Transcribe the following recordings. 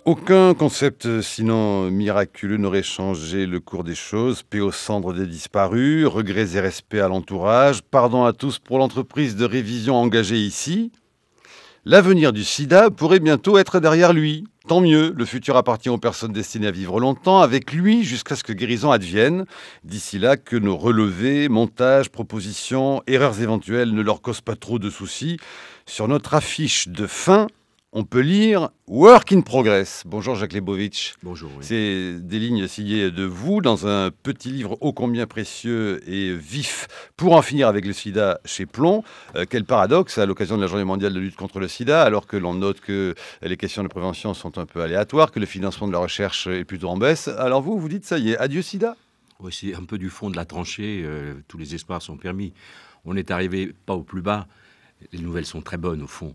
Aucun concept sinon miraculeux n'aurait changé le cours des choses. Paix aux cendres des disparus, regrets et respect à l'entourage, pardon à tous pour l'entreprise de révision engagée ici. L'avenir du sida pourrait bientôt être derrière lui. Tant mieux, le futur appartient aux personnes destinées à vivre longtemps avec lui jusqu'à ce que guérison advienne. D'ici là, que nos relevés, montages, propositions, erreurs éventuelles ne leur causent pas trop de soucis. Sur notre affiche de fin, on peut lire « Work in Progress ». Bonjour Jacques Lebovitch. Bonjour. Oui. C'est des lignes signées de vous dans un petit livre ô combien précieux et vif pour en finir avec le sida chez Plomb. Quel paradoxe à l'occasion de la Journée mondiale de lutte contre le sida, alors que l'on note que les questions de prévention sont un peu aléatoires, que le financement de la recherche est plutôt en baisse. Alors vous dites ça y est, adieu sida ? Oui, c'est un peu du fond de la tranchée, tous les espoirs sont permis. On n'est arrivé pas au plus bas, les nouvelles sont très bonnes au fond.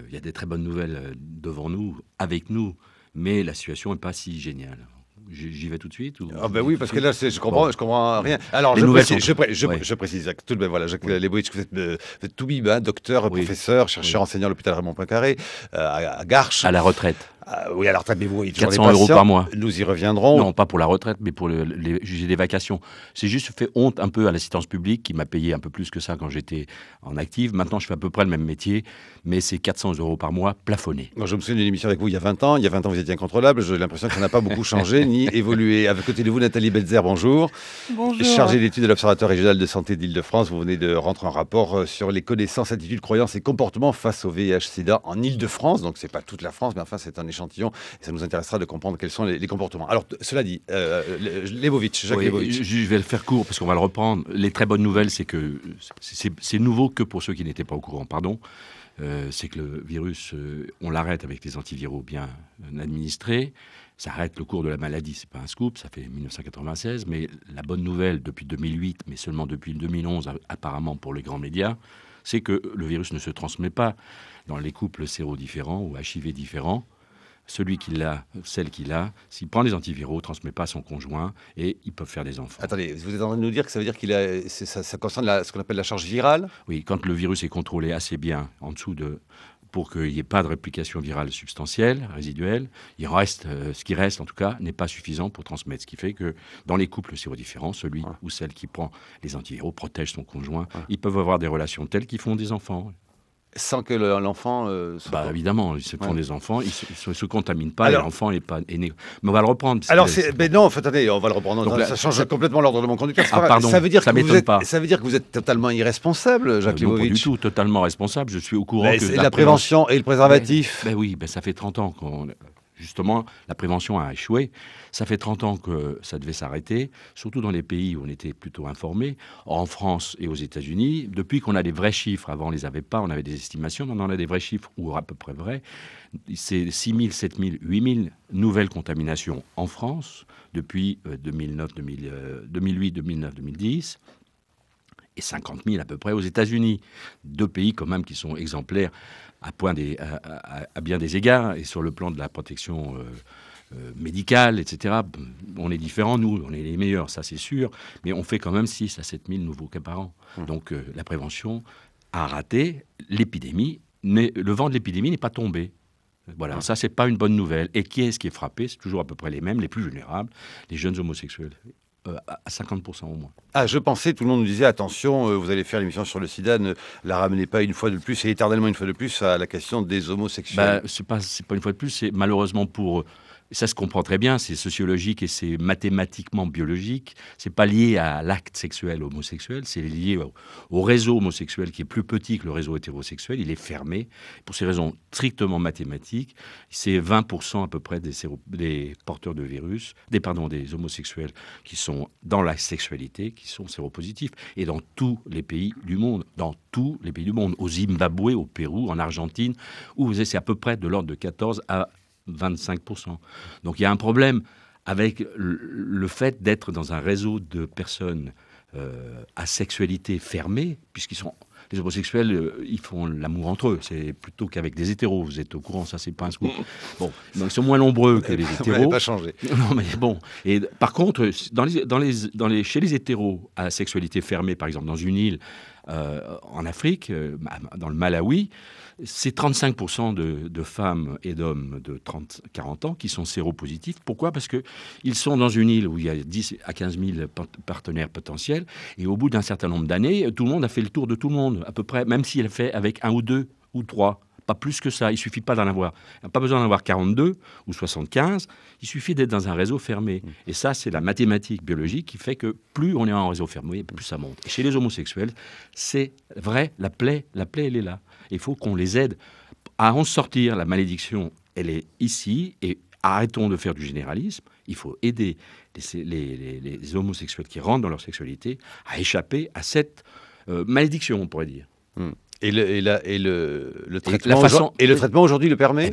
Il y a des très bonnes nouvelles devant nous, avec nous, mais la situation n'est pas si géniale. J'y vais tout de suite ou... Ah ben oui, parce que là, je comprends rien. Alors, je précise, tout de même, voilà, Jacques Lebovitch, vous êtes toubib, hein, docteur, professeur, chercheur, enseignant à l'hôpital Raymond Poincaré, à Garches. À la retraite. Oui, à la retraite, mais vous voyez toujours 400 € par mois. Nous y reviendrons. Non, pas pour la retraite, mais pour j'ai des vacations. C'est juste fait honte un peu à l'assistance publique qui m'a payé un peu plus que ça quand j'étais en active. Maintenant, je fais à peu près le même métier, mais c'est 400 € par mois plafonné. Moi, je me souviens d'une émission avec vous il y a 20 ans. Il y a 20 ans, vous étiez incontrôlable. J'ai l'impression que ça n'a pas beaucoup changé ni évolué. À côté de vous, Nathalie Belzer, bonjour. Bonjour. Chargée d'études de l'Observatoire régional de santé d'Île-de-France. Vous venez de rentrer un rapport sur les connaissances, attitudes, croyances et comportements face au VIH/SIDA en Île-de-France. Donc, c'est pas toute la France, mais enfin, c'est un échantillon. Et ça nous intéressera de comprendre quels sont les comportements. Alors, cela dit, Lebovitch, Jacques Lebovitch. Je vais le faire court parce qu'on va le reprendre. Les très bonnes nouvelles, c'est que c'est nouveau que pour ceux qui n'étaient pas au courant, pardon. C'est que le virus, on l'arrête avec des antiviraux bien administrés. Ça arrête le cours de la maladie, c'est pas un scoop, ça fait 1996. Mais la bonne nouvelle depuis 2008, mais seulement depuis 2011, apparemment pour les grands médias, c'est que le virus ne se transmet pas dans les couples sérodifferents ou HIV différents. Celui qui l'a, celle qui l'a, s'il prend des antiviraux, ne transmet pas à son conjoint et ils peuvent faire des enfants. Attendez, vous êtes en train de nous dire que ça veut dire ça concerne ce qu'on appelle la charge virale ? Oui, quand le virus est contrôlé assez bien en dessous pour qu'il n'y ait pas de réplication virale substantielle, résiduelle, il reste, ce qui reste en tout cas, n'est pas suffisant pour transmettre. Ce qui fait que dans les couples sérodifferents, celui ou celle qui prend les antiviraux protège son conjoint. Ils peuvent avoir des relations telles qu'ils font des enfants. Sans que l'enfant... évidemment, ils se font des enfants, ils ne se contaminent pas, et l'enfant n'est pas né. Mais on va le reprendre. Attendez, on va le reprendre. Donc, ça change complètement l'ordre de mon conducteur. Ça veut dire que vous êtes totalement irresponsable, Jacques Lebovitch. Non, pas du tout, totalement responsable. Je suis au courant que... La prévention et le préservatif. Oui, ça fait 30 ans justement, la prévention a échoué. Ça fait 30 ans que ça devait s'arrêter, surtout dans les pays où on était plutôt informés. En France et aux États-Unis, depuis qu'on a des vrais chiffres, avant on ne les avait pas, on avait des estimations, maintenant on a des vrais chiffres, ou à peu près vrais, c'est 6 000, 7 000, 8 000 nouvelles contaminations en France depuis 2008, 2009, 2010. Et 50 000 à peu près aux États-Unis. 2 pays quand même qui sont exemplaires à bien des égards, et sur le plan de la protection médicale, etc. On est différents, nous, on est les meilleurs, ça c'est sûr, mais on fait quand même 6 à 7 000 nouveaux cas par an. Donc la prévention a raté l'épidémie, mais le vent de l'épidémie n'est pas tombé. Voilà, ça c'est pas une bonne nouvelle. Et qui est-ce qui est frappé ? C'est toujours à peu près les mêmes, les plus vulnérables, les jeunes homosexuels. À 50% au moins. Ah, je pensais, tout le monde nous disait, attention, vous allez faire l'émission sur le sida, ne la ramenez pas une fois de plus, et éternellement une fois de plus, à la question des homosexuels. C'est pas une fois de plus, c'est malheureusement pour... Ça se comprend très bien, c'est sociologique et c'est mathématiquement biologique. C'est pas lié à l'acte sexuel homosexuel, c'est lié au réseau homosexuel qui est plus petit que le réseau hétérosexuel. Il est fermé. Pour ces raisons strictement mathématiques, c'est 20% à peu près des porteurs de virus, des homosexuels qui sont dans la sexualité, qui sont séropositifs. Et dans tous les pays du monde, au Zimbabwe, au Pérou, en Argentine, où c'est à peu près de l'ordre de 14 à 25%. Donc il y a un problème avec le fait d'être dans un réseau de personnes à sexualité fermée, puisqu'ils sont Les homosexuels, ils font l'amour entre eux. C'est plutôt qu'avec des hétéros. Vous êtes au courant, ça, c'est pas un scoop. Bon, donc ils sont moins nombreux que les hétéros. Ça n'a pas changé. Non, mais bon. Et par contre, chez les hétéros à sexualité fermée, par exemple, dans une île en Afrique, dans le Malawi, c'est 35% de femmes et d'hommes de 30-40 ans qui sont séropositifs. Pourquoi ? Parce qu'ils sont dans une île où il y a 10 à 15 000 partenaires potentiels, et au bout d'un certain nombre d'années, tout le monde a fait le tour de tout le monde, à peu près, même s'il a fait avec un ou deux ou trois. Pas plus que ça, il ne suffit pas d'en avoir. Il n'y a pas besoin d'en avoir 42 ou 75, il suffit d'être dans un réseau fermé. Et ça, c'est la mathématique biologique qui fait que plus on est en réseau fermé, plus ça monte. Et chez les homosexuels, c'est vrai, la plaie, elle est là. Il faut qu'on les aide à en sortir. La malédiction, elle est ici, et arrêtons de faire du généralisme. Il faut aider les homosexuels qui rentrent dans leur sexualité à échapper à cette malédiction, on pourrait dire. Et le traitement aujourd'hui le permet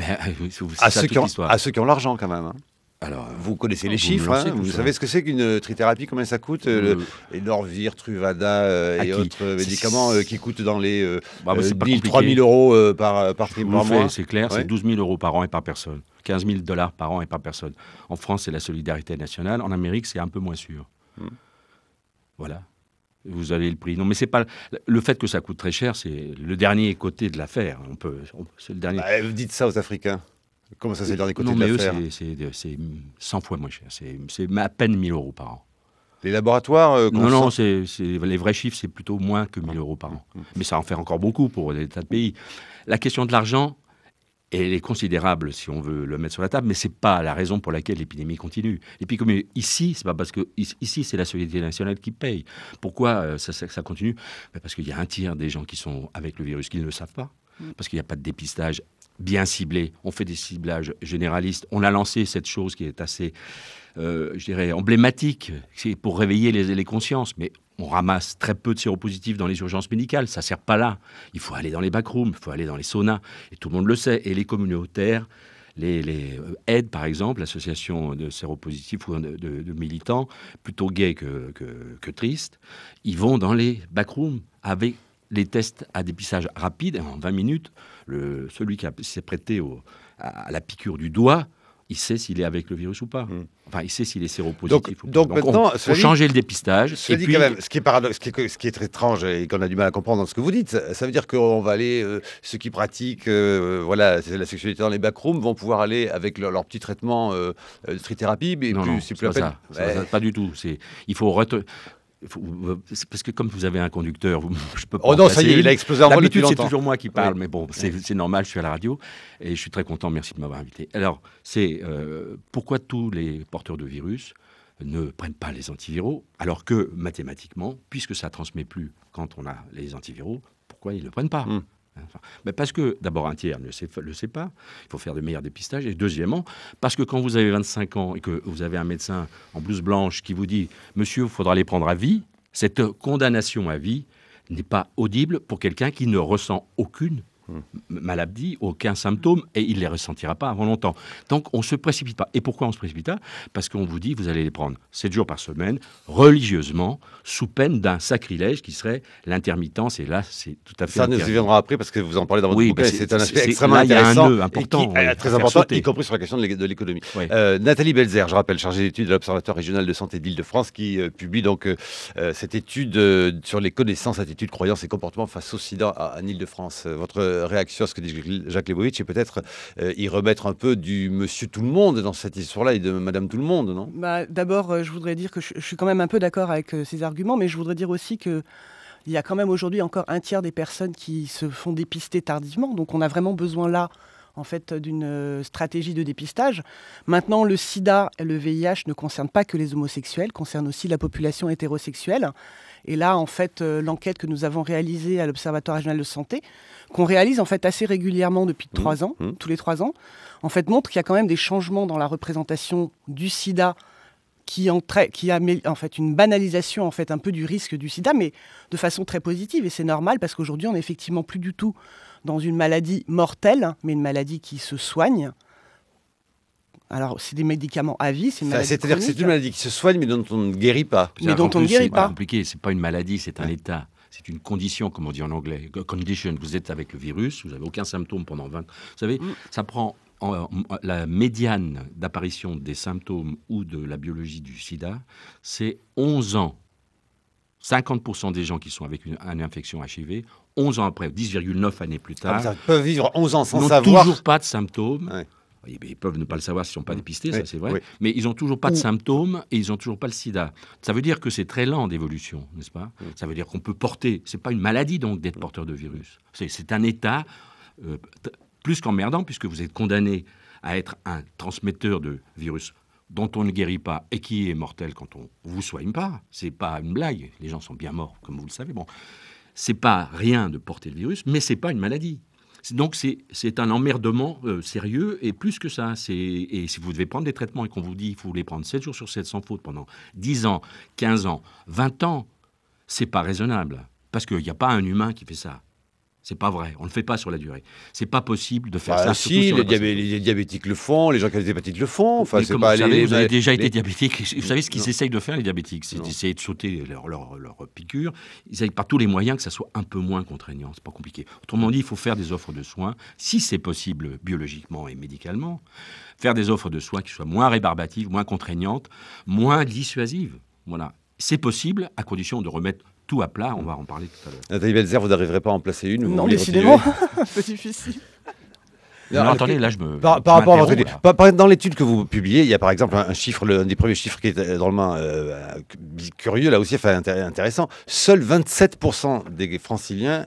à ceux qui ont l'argent quand même. Hein. Alors, vous connaissez les chiffres, vous savez ce que c'est qu'une trithérapie, combien ça coûte et Norvir, Truvada et autres médicaments qui coûtent dans les 3 000 euros par mois. C'est clair, c'est 12 000 euros par an et par personne. 15 000 $ par an et par personne. En France, c'est la solidarité nationale. En Amérique, c'est un peu moins sûr. Voilà. Vous avez le prix. Non, mais c'est pas le fait que ça coûte très cher, c'est le dernier côté de l'affaire. C'est le dernier. Vous dites ça aux Africains. Comment ça, c'est le dernier côté de l'affaire ? Non, mais eux, c'est 100 fois moins cher. C'est à peine 1 000 euros par an. Les laboratoires Non, les vrais chiffres, c'est plutôt moins que 1 000 euros par an. Mais ça en fait encore beaucoup pour des tas de pays. La question de l'argent, elle est considérable si on veut le mettre sur la table, mais c'est pas la raison pour laquelle l'épidémie continue. Et puis comme ici, c'est pas parce que ici c'est la solidarité nationale qui paye. Pourquoi ça continue ? Parce qu'il y a un tiers des gens qui sont avec le virus qui ne le savent pas, parce qu'il n'y a pas de dépistage bien ciblé. On fait des ciblages généralistes. On a lancé cette chose qui est assez, je dirais, emblématique, c'est pour réveiller les consciences, mais on ramasse très peu de séropositifs dans les urgences médicales, ça ne sert pas là. Il faut aller dans les backrooms, il faut aller dans les saunas, et tout le monde le sait. Et les communautaires, les aides, par exemple, l'association de séropositifs ou de militants, plutôt gays que tristes, ils vont dans les backrooms avec les tests à dépistage rapide, en 20 minutes. Celui qui s'est prêté à la piqûre du doigt, il sait s'il est avec le virus ou pas. Enfin, il sait s'il est séropositif ou pas. Donc maintenant, il faut changer le dépistage. Et puis, quand même, ce qui est très étrange et qu'on a du mal à comprendre dans ce que vous dites, ça veut dire qu'on va aller, ceux qui pratiquent la sexualité dans les backrooms vont pouvoir aller avec leur petit traitement de trithérapie. Mais Non, c'est plus la peine. Pas du tout. Il faut parce que comme vous avez un conducteur, je peux pas. Oh non, ça y est, il a explosé en vol depuis longtemps. D'habitude, c'est toujours moi qui parle, mais bon, c'est normal, je suis à la radio et je suis très content, merci de m'avoir invité. Alors, c'est pourquoi tous les porteurs de virus ne prennent pas les antiviraux, alors que mathématiquement, puisque ça ne transmet plus quand on a les antiviraux, pourquoi ils ne le prennent pas mais parce que, d'abord, un tiers ne le sait pas, il faut faire de meilleurs dépistages, et deuxièmement, parce que quand vous avez 25 ans et que vous avez un médecin en blouse blanche qui vous dit « Monsieur, il faudra les prendre à vie », cette condamnation à vie n'est pas audible pour quelqu'un qui ne ressent aucune maladie, aucun symptôme, et il ne les ressentira pas avant longtemps. Donc, on ne se précipite pas. Et pourquoi on se précipite pas ? Parce qu'on vous dit, vous allez les prendre 7 jours par semaine, religieusement, sous peine d'un sacrilège qui serait l'intermittence. Et là, c'est tout à fait... Ça nous y viendra après, parce que vous en parlez dans votre bouquin, c'est un aspect extrêmement là, intéressant, il y a un nœud important, très important, y compris sur la question de l'économie. Oui. Nathalie Belzer, je rappelle, chargée d'études de l'Observatoire régional de santé d'Île-de-France, qui publie donc cette étude sur les connaissances, attitudes, croyances et comportements face au sida en Île-de-France. Votre réaction à ce que dit Jacques Lebovitch, et peut-être y remettre un peu du monsieur tout le monde dans cette histoire-là et de madame tout le monde, non ? D'abord, je voudrais dire que je suis quand même un peu d'accord avec ces arguments, mais je voudrais dire aussi qu'il y a quand même aujourd'hui encore un tiers des personnes qui se font dépister tardivement. Donc on a vraiment besoin là, en fait, d'une stratégie de dépistage. Maintenant, le sida et le VIH ne concernent pas que les homosexuels, concernent aussi la population hétérosexuelle. Et là, en fait, l'enquête que nous avons réalisée à l'Observatoire régional de santé, qu'on réalise en fait assez régulièrement depuis 3 ans, tous les 3 ans, en fait montre qu'il y a quand même des changements dans la représentation du sida qui a en fait une banalisation en fait un peu du risque du sida, mais de façon très positive. Et c'est normal parce qu'aujourd'hui, on n'est effectivement plus du tout dans une maladie mortelle, mais une maladie qui se soigne. Alors, c'est des médicaments à vie, c'est une maladie c'est-à-dire que c'est une maladie qui se soigne, mais dont on ne guérit pas. Mais dont on ne guérit pas. C'est compliqué, c'est pas une maladie, c'est un état. C'est une condition, comme on dit en anglais, condition. Vous êtes avec le virus, vous n'avez aucun symptôme pendant 20 ans. Vous savez, ça prend la médiane d'apparition des symptômes ou de la biologie du sida, c'est 11 ans. 50% des gens qui sont avec une infection HIV, 11 ans après, 10,9 années plus tard, Ils peuvent vivre 11 ans sans n'ont savoir. toujours pas de symptômes. Ouais. Ils peuvent ne pas le savoir s'ils ne sont pas dépistés, Oui, ça c'est vrai, oui. mais ils n'ont toujours pas de symptômes et ils n'ont toujours pas le sida. Ça veut dire que c'est très lent d'évolution, n'est-ce pas? Ça veut dire qu'on peut porter, c'est pas une maladie donc d'être porteur de virus. C'est un état plus qu'emmerdant puisque vous êtes condamné à être un transmetteur de virus dont on ne guérit pas et qui est mortel quand on vous soigne pas. C'est pas une blague. Les gens sont bien morts, comme vous le savez. Bon, c'est pas rien de porter le virus, mais c'est pas une maladie. Donc c'est un emmerdement sérieux et plus que ça. Et si vous devez prendre des traitements et qu'on vous dit qu'il faut les prendre 7 jours sur 7 sans faute pendant 10 ans, 15 ans, 20 ans, c'est pas raisonnable. Parce qu'il n'y a pas un humain qui fait ça. C'est pas vrai. On ne le fait pas sur la durée. C'est pas possible de faire ça. Si, les diabétiques le font, les gens qui ont des hépatites le font. Enfin, mais comment, vous avez déjà été diabétique. Vous savez ce qu'ils essayent de faire, les diabétiques, c'est d'essayer de sauter leur piqûre. Ils essayent par tous les moyens que ça soit un peu moins contraignant. C'est pas compliqué. Autrement dit, il faut faire des offres de soins, si c'est possible biologiquement et médicalement, faire des offres de soins qui soient moins rébarbatives, moins contraignantes, moins dissuasives. Voilà. C'est possible à condition de remettre tout à plat, on va en parler tout à l'heure. Nathalie Belzer, vous n'arriverez pas à en placer une? Non, décidément, c'est difficile. Non, attendez, là je me... Par rapport à votre étude, dans l'étude que vous publiez, il y a par exemple un chiffre, un des premiers chiffres qui est drôlement curieux, là aussi, enfin, intéressant. Seuls 27% des franciliens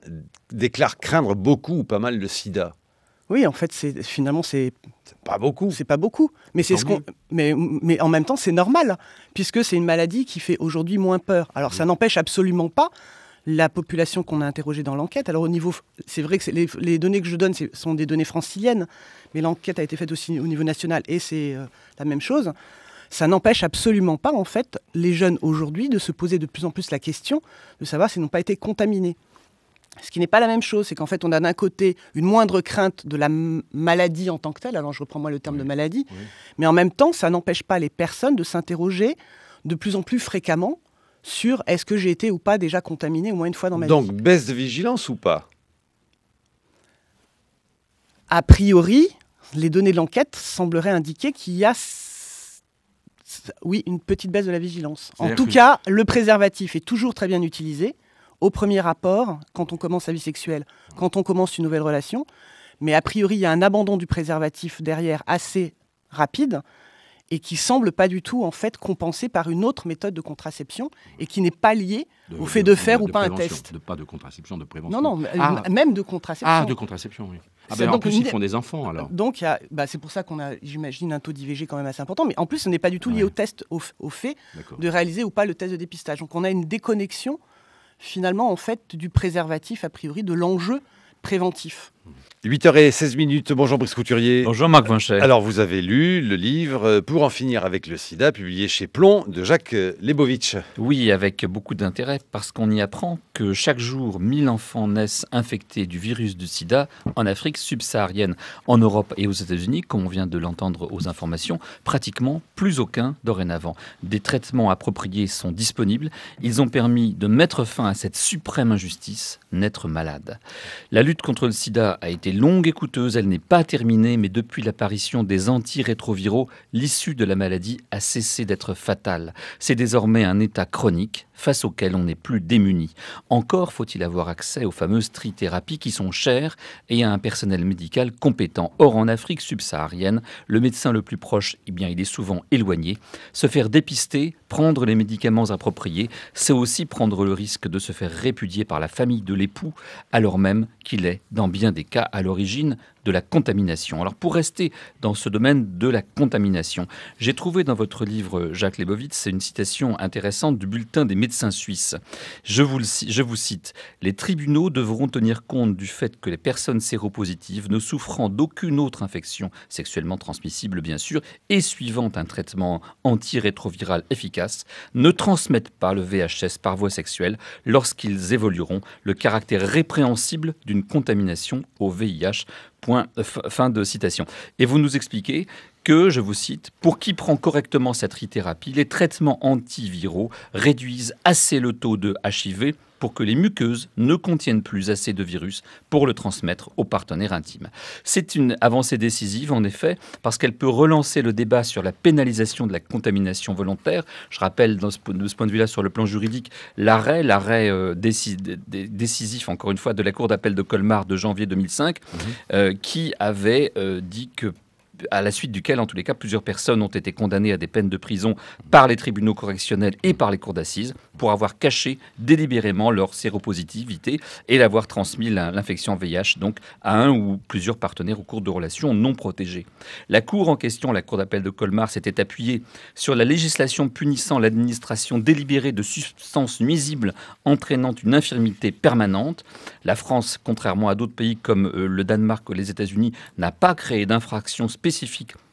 déclarent craindre beaucoup ou pas mal le sida. Oui, en fait, finalement, c'est pas beaucoup. C'est pas beaucoup, mais c'est mais en même temps, c'est normal, puisque c'est une maladie qui fait aujourd'hui moins peur. Alors, ça n'empêche absolument pas la population qu'on a interrogée dans l'enquête. Alors, c'est vrai que les données que je donne sont des données franciliennes, mais l'enquête a été faite aussi au niveau national et c'est la même chose. Ça n'empêche absolument pas, en fait, les jeunes aujourd'hui de se poser de plus en plus la question de savoir s'ils n'ont pas été contaminés. Ce qui n'est pas la même chose, c'est qu'en fait, on a d'un côté une moindre crainte de la maladie en tant que telle, alors je reprends moi le terme de maladie, mais en même temps, ça n'empêche pas les personnes de s'interroger de plus en plus fréquemment sur est-ce que j'ai été ou pas déjà contaminé au moins une fois dans ma vie. Donc, baisse de vigilance ou pas? A priori, les données de l'enquête sembleraient indiquer qu'il y a oui, une petite baisse de la vigilance. En tout cas, le préservatif est toujours très bien utilisé. Au premier rapport, quand on commence sa vie sexuelle, quand on commence une nouvelle relation. Mais a priori, il y a un abandon du préservatif derrière assez rapide et qui semble pas du tout en fait compensé par une autre méthode de contraception et qui n'est pas liée au fait de faire ou pas un test. Pas de contraception, de prévention. Non, même de contraception. Ah, de contraception, oui. En plus, ils font des enfants, alors. Donc, c'est pour ça qu'on a, j'imagine, un taux d'IVG quand même assez important. Mais en plus, ce n'est pas du tout lié au test, au fait de réaliser ou pas le test de dépistage. Donc, on a une déconnexion finalement, en fait, du préservatif, a priori, de l'enjeu préventif. 8h16, bonjour Brice Couturier. Bonjour Marc Vinchet. Alors vous avez lu le livre « Pour en finir avec le sida » publié chez Plomb de Jacques Lebovitch. Oui, avec beaucoup d'intérêt parce qu'on y apprend que chaque jour 1000 enfants naissent infectés du virus du sida en Afrique subsaharienne. En Europe et aux États-Unis, comme on vient de l'entendre aux informations, pratiquement plus aucun dorénavant. Des traitements appropriés sont disponibles. Ils ont permis de mettre fin à cette suprême injustice, naître malade. La lutte contre le sida a été longue et coûteuse, elle n'est pas terminée, mais depuis l'apparition des antirétroviraux, l'issue de la maladie a cessé d'être fatale. C'est désormais un état chronique face auquel on n'est plus démuni. Encore faut-il avoir accès aux fameuses trithérapies qui sont chères et à un personnel médical compétent. Or, en Afrique subsaharienne, le médecin le plus proche, il est souvent éloigné. Se faire dépister, prendre les médicaments appropriés, c'est aussi prendre le risque de se faire répudier par la famille de l'époux, alors même qu'il est, dans bien des cas, à l'origine de la contamination. Alors pour rester dans ce domaine de la contamination, j'ai trouvé dans votre livre, Jacques Lebovitz, une citation intéressante du bulletin des médecins suisses. Je vous cite, « Les tribunaux devront tenir compte du fait que les personnes séropositives ne souffrant d'aucune autre infection sexuellement transmissible, bien sûr, et suivant un traitement antirétroviral efficace, ne transmettent pas le VHS par voie sexuelle lorsqu'ils évolueront le caractère répréhensible d'une contamination au VIH. » Fin de citation. Et vous nous expliquez que, je vous cite, « Pour qui prend correctement cette trithérapie, les traitements antiviraux réduisent assez le taux de HIV pour que les muqueuses ne contiennent plus assez de virus pour le transmettre aux partenaires intimes. » C'est une avancée décisive, en effet, parce qu'elle peut relancer le débat sur la pénalisation de la contamination volontaire. Je rappelle, de ce point de vue-là, sur le plan juridique, l'arrêt décisif, encore une fois, de la Cour d'appel de Colmar de janvier 2005, qui avait dit que, à la suite duquel, en tous les cas, plusieurs personnes ont été condamnées à des peines de prison par les tribunaux correctionnels et par les cours d'assises pour avoir caché délibérément leur séropositivité et l'avoir transmis l'infection VIH donc à un ou plusieurs partenaires au cours de relations non protégées. La Cour en question, la Cour d'appel de Colmar, s'était appuyée sur la législation punissant l'administration délibérée de substances nuisibles entraînant une infirmité permanente. La France, contrairement à d'autres pays comme le Danemark ou les États-Unis, n'a pas créé d'infraction spécifique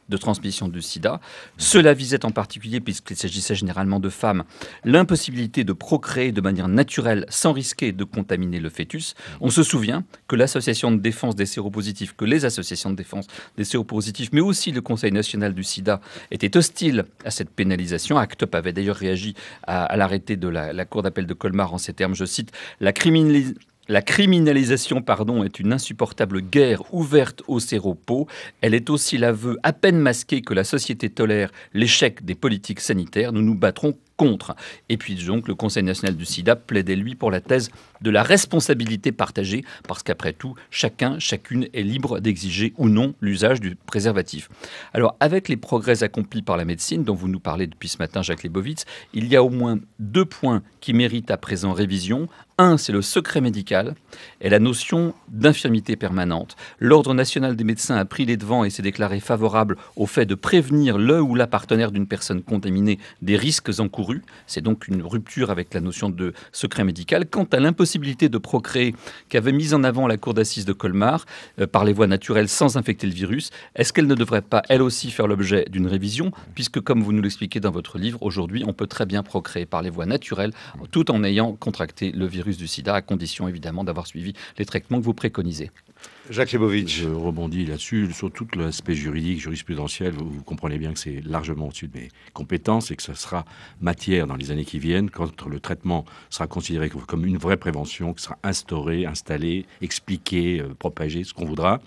de transmission du sida. Cela visait en particulier, puisqu'il s'agissait généralement de femmes, l'impossibilité de procréer de manière naturelle sans risquer de contaminer le fœtus. On se souvient que l'association de défense des séropositifs, que les associations de défense des séropositifs, mais aussi le Conseil national du sida, étaient hostiles à cette pénalisation. ACT UP avait d'ailleurs réagi à l'arrêté de la Cour d'appel de Colmar en ces termes, je cite, La criminalisation est une insupportable guerre ouverte aux séropos. Elle est aussi l'aveu à peine masqué que la société tolère l'échec des politiques sanitaires. Nous nous battrons contre. Et puis donc le Conseil national du sida plaidait lui pour la thèse de la responsabilité partagée, parce qu'après tout, chacune est libre d'exiger ou non l'usage du préservatif. Alors avec les progrès accomplis par la médecine, dont vous nous parlez depuis ce matin, Jacques Leibovitz, il y a au moins 2 points qui méritent à présent révision. Un, c'est le secret médical et la notion d'infirmité permanente. L'Ordre national des médecins a pris les devants et s'est déclaré favorable au fait de prévenir le ou la partenaire d'une personne contaminée des risques encourus. C'est donc une rupture avec la notion de secret médical. Quant à l'impossibilité de procréer qu'avait mise en avant la Cour d'assises de Colmar par les voies naturelles sans infecter le virus, est-ce qu'elle ne devrait pas, elle aussi, faire l'objet d'une révision, puisque, comme vous nous l'expliquez dans votre livre, aujourd'hui, on peut très bien procréer par les voies naturelles tout en ayant contracté le virus du sida, à condition évidemment d'avoir suivi les traitements que vous préconisez. Jacques Leibovitz. Je rebondis là-dessus, sur tout l'aspect juridique, jurisprudentiel. Vous comprenez bien que c'est largement au-dessus de mes compétences et que ce sera matière dans les années qui viennent, quand le traitement sera considéré comme une vraie prévention, qui sera instauré, installé, expliqué, propagé, ce qu'on voudra.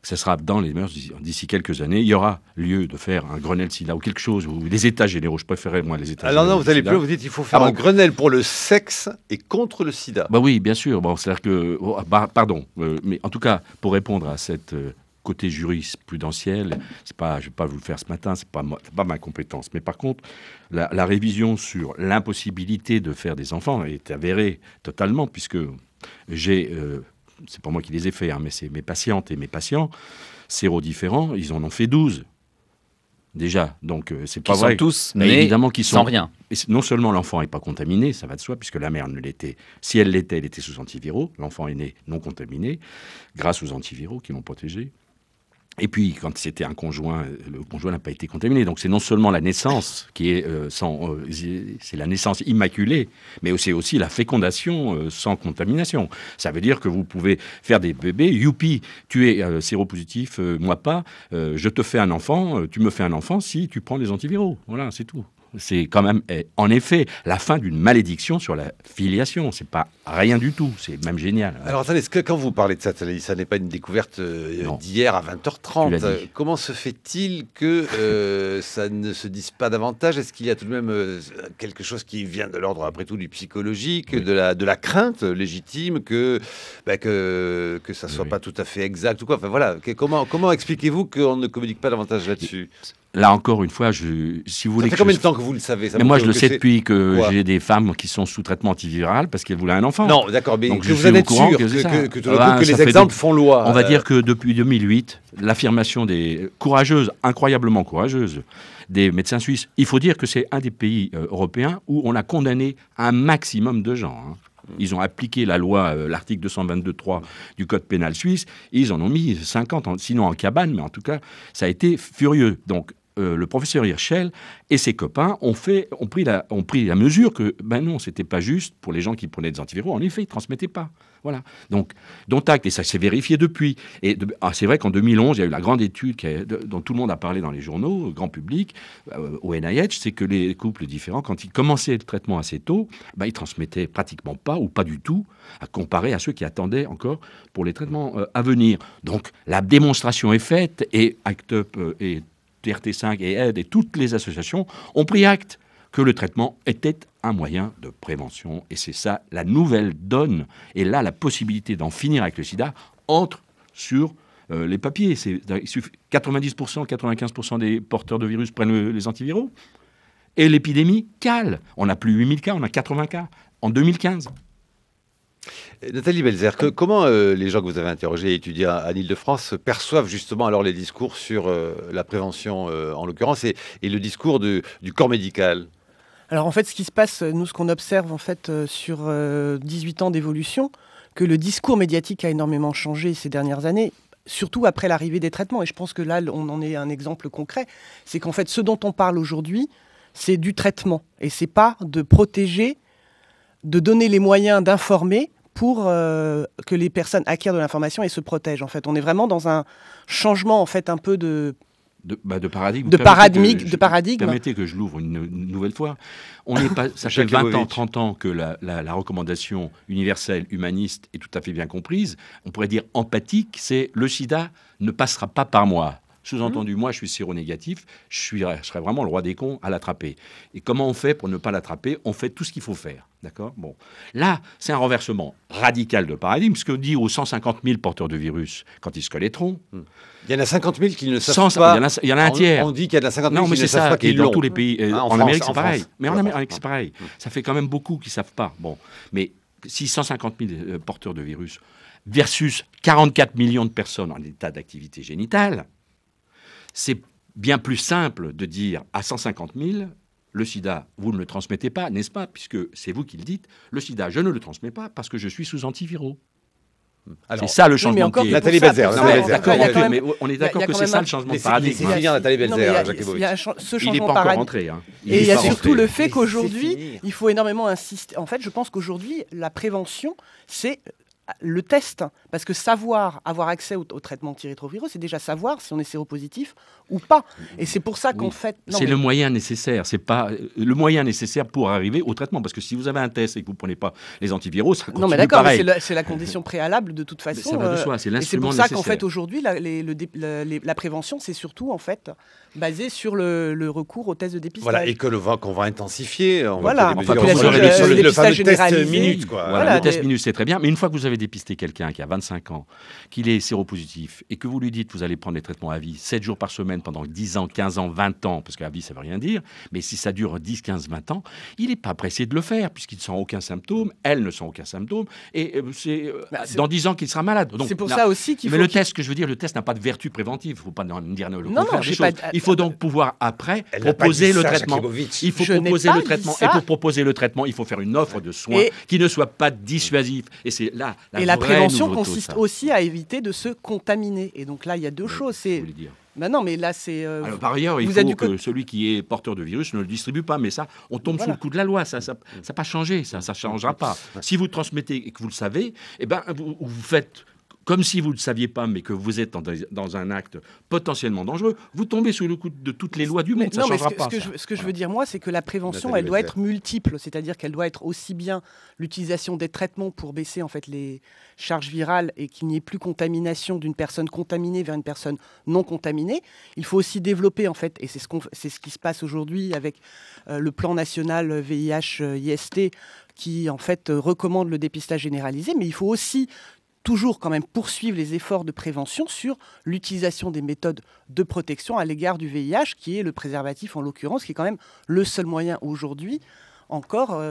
Ce sera dans les mœurs d'ici quelques années. Il y aura lieu de faire un Grenelle SIDA ou quelque chose, ou des états généraux. Je préférais, moi, les états généraux. Alors non, vous allez plus, vous dites qu'il faut faire un Grenelle pour le sexe et contre le sida. Bah oui, bien sûr. Bon, c'est-à-dire que... mais en tout cas, pour répondre à cette côté jurisprudentiel, je ne vais pas vous le faire ce matin, c'est pas ma compétence. Mais par contre, la révision sur l'impossibilité de faire des enfants est avérée totalement, puisque j'ai... c'est pas moi qui les ai faits, mais c'est mes patientes et mes patients sérodifférents, ils en ont fait 12. Déjà, donc c'est pas vrai. Qui sont tous nés sans rien. Et non seulement l'enfant n'est pas contaminé, ça va de soi, puisque la mère ne l'était. Si elle l'était, elle était sous antiviraux. L'enfant est né non contaminé, grâce aux antiviraux qui l'ont protégé. Et puis, quand c'était un conjoint, le conjoint n'a pas été contaminé. Donc, c'est non seulement la naissance qui est c'est la naissance immaculée, mais c'est aussi la fécondation sans contamination. Ça veut dire que vous pouvez faire des bébés. Youpi, tu es séropositif, moi pas. Je te fais un enfant. Tu me fais un enfant si tu prends des antiviraux. Voilà, c'est tout. C'est quand même, en effet, la fin d'une malédiction sur la filiation. C'est pas rien du tout. C'est même génial. Alors attendez, quand vous parlez de ça, ça n'est pas une découverte d'hier à 20h30. Comment se fait-il que ça ne se dise pas davantage? Est-ce qu'il y a tout de même quelque chose qui vient de l'ordre, après tout, du psychologique, oui, de la crainte légitime que ça soit pas tout à fait exact ou quoi? Enfin voilà, comment expliquez-vous qu'on ne communique pas davantage là-dessus? Là, encore une fois, si vous voulez... Ça fait combien de temps que vous le savez? Mais moi, je le sais depuis que j'ai des femmes qui sont sous traitement antiviral parce qu'elles voulaient un enfant. Non, d'accord, mais donc que vous en êtes sûr que les exemples font loi. On va dire que depuis 2008, l'affirmation incroyablement courageuse, des médecins suisses, il faut dire que c'est un des pays européens où on a condamné un maximum de gens. Ils ont appliqué la loi, l'article 222.3 du Code pénal suisse. Ils en ont mis 50, sinon en cabane, mais en tout cas, ça a été furieux. Donc, le professeur Hirschel et ses copains ont pris la mesure que, ben non, c'était pas juste pour les gens qui prenaient des antiviraux. En effet, ils transmettaient pas. Voilà. Donc, dont acte, et ça s'est vérifié depuis. Et c'est vrai qu'en 2011, il y a eu la grande étude dont tout le monde a parlé dans les journaux, grand public, au NIH, c'est que les couples différents, quand ils commençaient le traitement assez tôt, ben, ils transmettaient pratiquement pas ou pas du tout, à comparer à ceux qui attendaient encore pour les traitements à venir. Donc, la démonstration est faite, et ACT UP et TRT5 et AIDE et toutes les associations ont pris acte que le traitement était un moyen de prévention. Et c'est ça, la nouvelle donne. Et là, la possibilité d'en finir avec le sida entre sur les papiers. 90%, 95% des porteurs de virus prennent les antiviraux. Et l'épidémie cale. On n'a plus 8000 cas, on a 80 cas en 2015. Nathalie Belzer, comment les gens que vous avez interrogés et étudiés en Ile-de-France perçoivent justement alors les discours sur la prévention en l'occurrence et le discours du corps médical? Alors en fait, ce qui se passe, nous, ce qu'on observe en fait sur 18 ans d'évolution, que le discours médiatique a énormément changé ces dernières années, surtout après l'arrivée des traitements. Et je pense que là, on en est un exemple concret. C'est qu'en fait, ce dont on parle aujourd'hui, c'est du traitement. Et c'est pas de protéger, de donner les moyens d'informer pour que les personnes acquièrent de l'information et se protègent. En fait, on est vraiment dans un changement en fait un peu de paradigme. Permettez que je l'ouvre une nouvelle fois. Ça fait 20 ans, 30 ans que la recommandation universelle, humaniste est tout à fait bien comprise. On pourrait dire empathique, c'est le sida ne passera pas par moi. Sous-entendu, moi, je suis séronégatif, je serais vraiment le roi des cons à l'attraper. Et comment on fait pour ne pas l'attraper? On fait tout ce qu'il faut faire. D'accord? Bon. Là, c'est un renversement radical de paradigme, ce que dit aux 150 000 porteurs de virus quand ils se connaîtront. Il y en a 50 000 qui ne savent pas. Il y en a un tiers. On dit qu'il y en a 50 000 qui ne savent pas qu'ils l'ont. Dans tous les pays. En Amérique, c'est pareil. Mais en Amérique, c'est pareil. Ça fait quand même beaucoup qui ne savent pas. Bon. Mais si 150 000 porteurs de virus versus 44 millions de personnes en état d'activité génitale, c'est bien plus simple de dire à 150 000, le sida, vous ne le transmettez pas, n'est-ce pas? Puisque c'est vous qui le dites, le sida, je ne le transmets pas parce que je suis sous antiviraux. C'est ça le changement de pied. Nathalie Belzer. Mais on est d'accord que c'est ça le changement de paradigme. C'est fini, Nathalie Belzer, Jacques Il y a ce il n'est changement pas de encore paradigme. rentré. Et il y a surtout le fait qu'aujourd'hui, il faut énormément insister. En fait, je pense qu'aujourd'hui, la prévention, c'est le test. Parce que avoir accès au traitement antirétroviraux, c'est déjà savoir si on est séropositif ou pas. Et c'est pour ça qu'en fait... C'est le moyen nécessaire. C'est pas le moyen nécessaire pour arriver au traitement. Parce que si vous avez un test et que vous ne prenez pas les antiviraux, ça continue pareil. Non, mais d'accord, c'est la condition préalable de toute façon. Ça va de soi, c'est l'instrument nécessaire. Et c'est pour ça qu'en fait, aujourd'hui, la prévention, c'est surtout en fait basé sur le recours aux tests de dépistage. Voilà, et qu'on va intensifier. Voilà, le fameux test minute. Voilà, le test minute, c'est très bien. Mais une fois que vous avez dépisté quelqu'un qui a 25 ans, qu'il est séropositif, et que vous lui dites vous allez prendre les traitements à vie 7 jours par semaine pendant 10 ans, 15 ans, 20 ans, parce qu'à vie ça ne veut rien dire, mais si ça dure 10, 15, 20 ans, il n'est pas pressé de le faire, puisqu'il ne sent aucun symptôme, elle ne sent aucun symptôme, et c'est dans 10 ans qu'il sera malade. Donc, c'est pour ça aussi qu'il faut... Mais le test, que je veux dire, le test n'a pas de vertu préventive, il ne faut pas dire le contraire des choses. Il faut donc pouvoir, après, proposer le traitement. Il faut proposer le traitement, et pour proposer le traitement, il faut faire une offre de soins qui ne soit pas dissuasive. Et c'est là la prévention consiste aussi à éviter de se contaminer. Et donc là, il y a deux choses. C'est... non, mais là, c'est... Alors, par ailleurs, il faut que celui qui est porteur de virus ne le distribue pas. Mais ça, on tombe sous le coup de la loi. Ça n'a pas changé. Ça ne changera pas. Si vous transmettez et que vous le savez, eh ben, vous faites... Comme si vous ne le saviez pas, mais que vous êtes dans un acte potentiellement dangereux, vous tombez sous le coup de toutes les lois du monde. Ça ne changera pas. Ce que je veux dire, moi, c'est que la prévention, elle doit être multiple. C'est-à-dire qu'elle doit être aussi bien l'utilisation des traitements pour baisser en fait les charges virales et qu'il n'y ait plus contamination d'une personne contaminée vers une personne non contaminée. Il faut aussi développer, en fait, et c'est ce qui se passe aujourd'hui avec le plan national VIH-IST qui, en fait, recommande le dépistage généralisé. Mais il faut aussi toujours quand même poursuivre les efforts de prévention sur l'utilisation des méthodes de protection à l'égard du VIH, qui est le préservatif en l'occurrence, qui est quand même le seul moyen aujourd'hui encore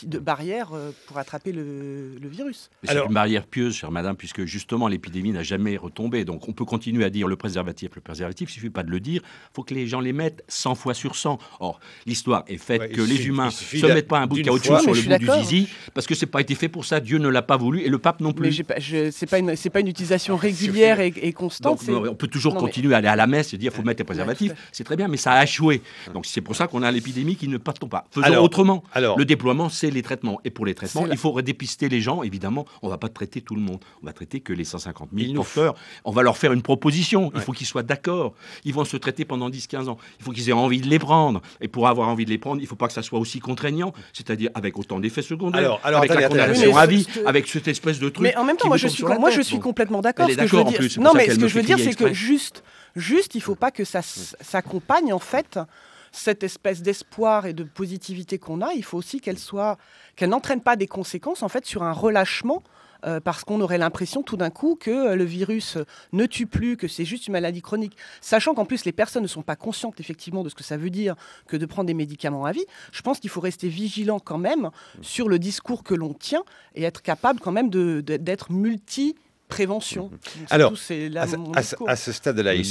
de barrières pour attraper le virus. Mais c'est une barrière pieuse, chère madame, puisque justement l'épidémie n'a jamais retombé. Donc on peut continuer à dire le préservatif, il ne suffit pas de le dire, il faut que les gens les mettent 100 fois sur 100. Or, l'histoire est faite que les humains ne se mettent pas un bout de caoutchouc sur le bout du zizi, parce que ce n'est pas été fait pour ça, Dieu ne l'a pas voulu, et le pape non plus. Mais c'est pas une utilisation régulière et constante. Donc, on peut toujours continuer à aller à la messe et dire qu'il faut mettre les préservatifs, c'est très bien, mais ça a échoué. Donc c'est pour ça qu'on a l'épidémie qui ne tombe pas. Faisons autrement. Le déploiement, c'est les traitements. Et pour les traitements, il faut redépister les gens. Évidemment, on ne va pas traiter tout le monde. On va traiter que les 150 000 porteurs. On va leur faire une proposition. Il faut qu'ils soient d'accord. Ils vont se traiter pendant 10-15 ans. Il faut qu'ils aient envie de les prendre. Et pour avoir envie de les prendre, il ne faut pas que ça soit aussi contraignant, c'est-à-dire avec autant d'effets secondaires, avec la condamnation à vie, avec cette espèce de truc. Mais en même temps, moi, je suis complètement d'accord. Ce que je veux dire, c'est que juste, il ne faut pas que ça s'accompagne, en fait, cette espèce d'espoir et de positivité qu'on a. Il faut aussi qu'elle n'entraîne pas des conséquences, en fait, sur un relâchement, parce qu'on aurait l'impression tout d'un coup que le virus ne tue plus, que c'est juste une maladie chronique. Sachant qu'en plus, les personnes ne sont pas conscientes, effectivement, de ce que ça veut dire que de prendre des médicaments à vie. Je pense qu'il faut rester vigilant quand même sur le discours que l'on tient et être capable quand même d'être prévention. Alors, à ce stade-là, il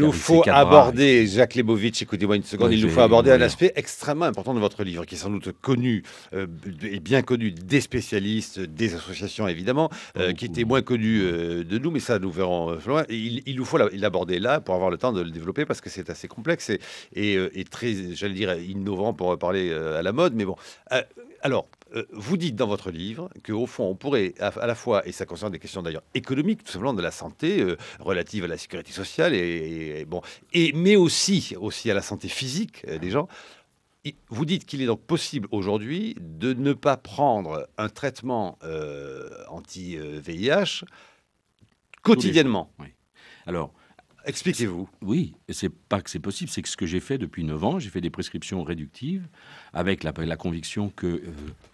nous faut aborder, Jacques Lebovitch, écoutez-moi une seconde, il nous faut aborder un aspect extrêmement important de votre livre, qui est sans doute connu, et bien connu des spécialistes, des associations évidemment, qui était moins connu de nous, mais ça nous verrons loin. Il nous faut l'aborder là pour avoir le temps de le développer, parce que c'est assez complexe et très, j'allais dire, innovant pour parler à la mode, mais bon. Alors, vous dites dans votre livre qu'au fond, on pourrait à la fois, et ça concerne des questions d'ailleurs économiques, tout simplement de la santé, relative à la sécurité sociale, mais aussi à la santé physique des gens. Vous dites qu'il est donc possible aujourd'hui de ne pas prendre un traitement anti-VIH quotidiennement. Oui. Alors, expliquez-vous. Oui, c'est pas que c'est possible, c'est que ce que j'ai fait depuis 9 ans, j'ai fait des prescriptions réductives avec la conviction que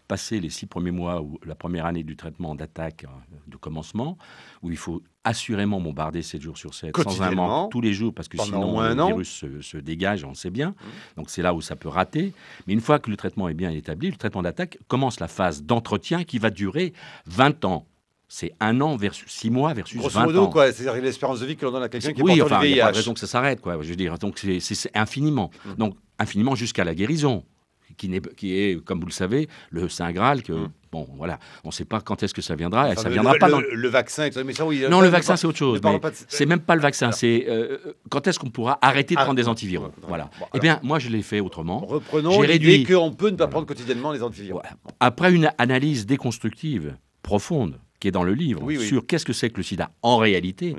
passer les 6 premiers mois ou la première année du traitement d'attaque de commencement, où il faut assurément bombarder 7 jours sur 7, sans un manque tous les jours, parce que sinon le virus se dégage, on le sait bien. Donc c'est là où ça peut rater. Mais une fois que le traitement est bien établi, le traitement d'attaque commence la phase d'entretien qui va durer 20 ans. C'est 1 an versus 6 mois versus 20 ans. Grosso modo, quoi. C'est-à-dire l'espérance de vie que l'on donne à quelqu'un qui porte le VIH. Il n'y a pas de raison que ça s'arrête, quoi. Je veux dire, donc c'est infiniment. Donc infiniment jusqu'à la guérison, qui est, comme vous le savez, le Saint Graal. Bon, voilà, on ne sait pas quand est-ce que ça viendra. Ça viendra pas dans le vaccin. Mais ça, oui, non, le vaccin, c'est autre chose. C'est même pas le vaccin. C'est quand est-ce qu'on pourra arrêter de prendre des antiviraux. Voilà. Eh bien, moi, je l'ai fait autrement. Reprenons l'idée qu'on peut ne pas prendre quotidiennement les antiviraux. Après une analyse déconstructive profonde, qui est dans le livre, sur qu'est-ce que c'est que le sida en réalité,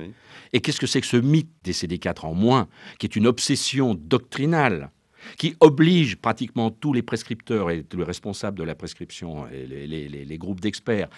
et qu'est-ce que c'est que ce mythe des CD4 en moins, qui est une obsession doctrinale, qui oblige pratiquement tous les prescripteurs et tous les responsables de la prescription et les groupes d'experts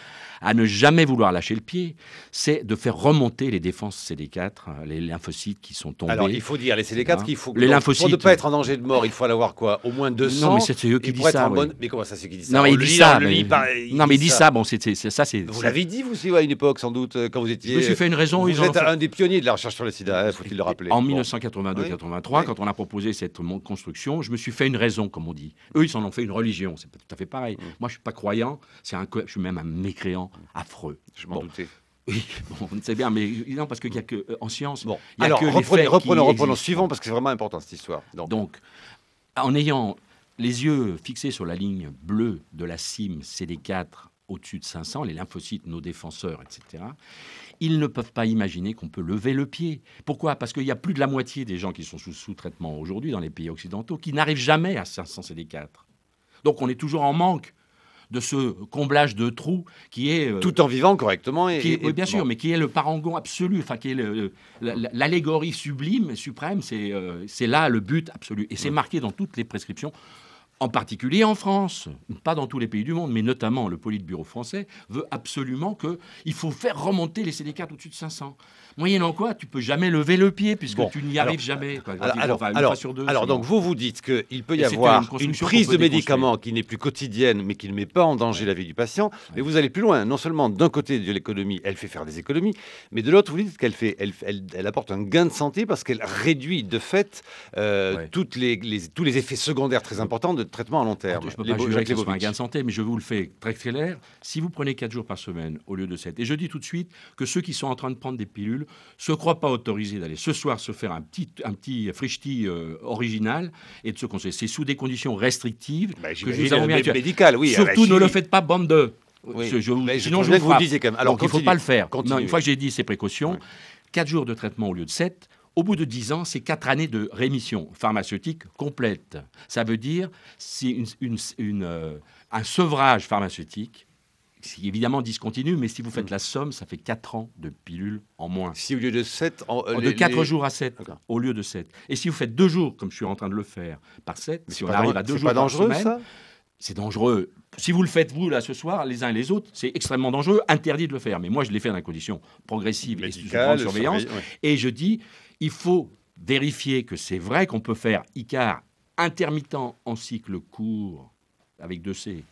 à ne jamais vouloir lâcher le pied, c'est de faire remonter les défenses CD4, les lymphocytes qui sont tombés. Alors, il faut dire, les CD4, qu'il faut... Les lymphocytes... Pour ne pas être en danger de mort, il faut en avoir quoi? Au moins 200. Non, mais c'est eux qui disent ça. Mais comment ça, c'est eux qui disent ça? Non, mais ils disent ça. Non, mais ils disent ça. Bon, c'est... Vous l'avez dit, vous aussi, à une époque, sans doute, quand vous étiez... Je me suis fait une raison. Vous êtes un des pionniers de la recherche sur le sida, faut-il le rappeler. En 1982-83, quand on a proposé cette construction, je me suis fait une raison, comme on dit. Eux, ils s'en ont fait une religion. C'est pas tout à fait pareil. Moi, je suis pas croyant. Je suis même un mécréant affreux. Je m'en doutais. Oui, bon, on sait bien, mais non, parce qu'il n'y a que en science. Bon, il y a alors que reprenons suivant, parce que c'est vraiment important cette histoire. Donc, en ayant les yeux fixés sur la ligne bleue de la cime CD4 au-dessus de 500, les lymphocytes, nos défenseurs, etc., ils ne peuvent pas imaginer qu'on peut lever le pied. Pourquoi? Parce qu'il y a plus de la moitié des gens qui sont sous traitement aujourd'hui dans les pays occidentaux qui n'arrivent jamais à 500 CD4. Donc on est toujours en manque de ce comblage de trous qui est... tout en vivant correctement. Oui, bien sûr, mais qui est le parangon absolu, enfin qui est l'allégorie sublime, suprême, c'est là le but absolu. Et c'est marqué dans toutes les prescriptions, en particulier en France, pas dans tous les pays du monde, mais notamment le Politburo français veut absolument qu'il faut faire remonter les CD4 au-dessus de 500. Moyennant quoi, tu peux jamais lever le pied puisque tu n'y arrives jamais. Alors, donc vous dites qu'il peut y avoir une prise de médicaments qui n'est plus quotidienne, mais qui ne met pas en danger la vie du patient. Mais vous allez plus loin. Non seulement d'un côté de l'économie, elle fait faire des économies, mais de l'autre, vous dites qu'elle apporte un gain de santé parce qu'elle réduit de fait tous les effets secondaires très importants de traitement à long terme. Je ne peux pas jurer que ce soit un gain de santé, mais je vous le fais très clair. Si vous prenez 4 jours par semaine au lieu de 7, et je dis tout de suite que ceux qui sont en train de prendre des pilules se croient pas autorisés d'aller ce soir se faire un petit frichti original et de se conseiller. C'est sous des conditions restrictives que je vous avons bien médical, oui. Surtout ne le faites pas, bande de... Oui. Sinon, je vous le disiez quand même. Alors, il ne faut pas le faire. Non, une fois que j'ai dit ces précautions, 4 jours de traitement au lieu de 7, au bout de 10 ans, c'est 4 années de rémission pharmaceutique complète. Ça veut dire c'est un sevrage pharmaceutique qui évidemment discontinue, mais si vous faites la somme, ça fait 4 ans de pilules en moins. Si au lieu de 7... de 4 jours à 7, au lieu de 7. Et si vous faites 2 jours, comme je suis en train de le faire, par 7, si on arrive à 2 jours par semaine... C'est pas dangereux, ça ? C'est dangereux. Si vous le faites, vous, là, ce soir, les uns et les autres, c'est extrêmement dangereux, interdit de le faire. Mais moi, je l'ai fait dans des conditions progressives et sous grande surveillance. Et je dis, il faut vérifier que c'est vrai qu'on peut faire ICAR intermittent en cycle court, avec 2C.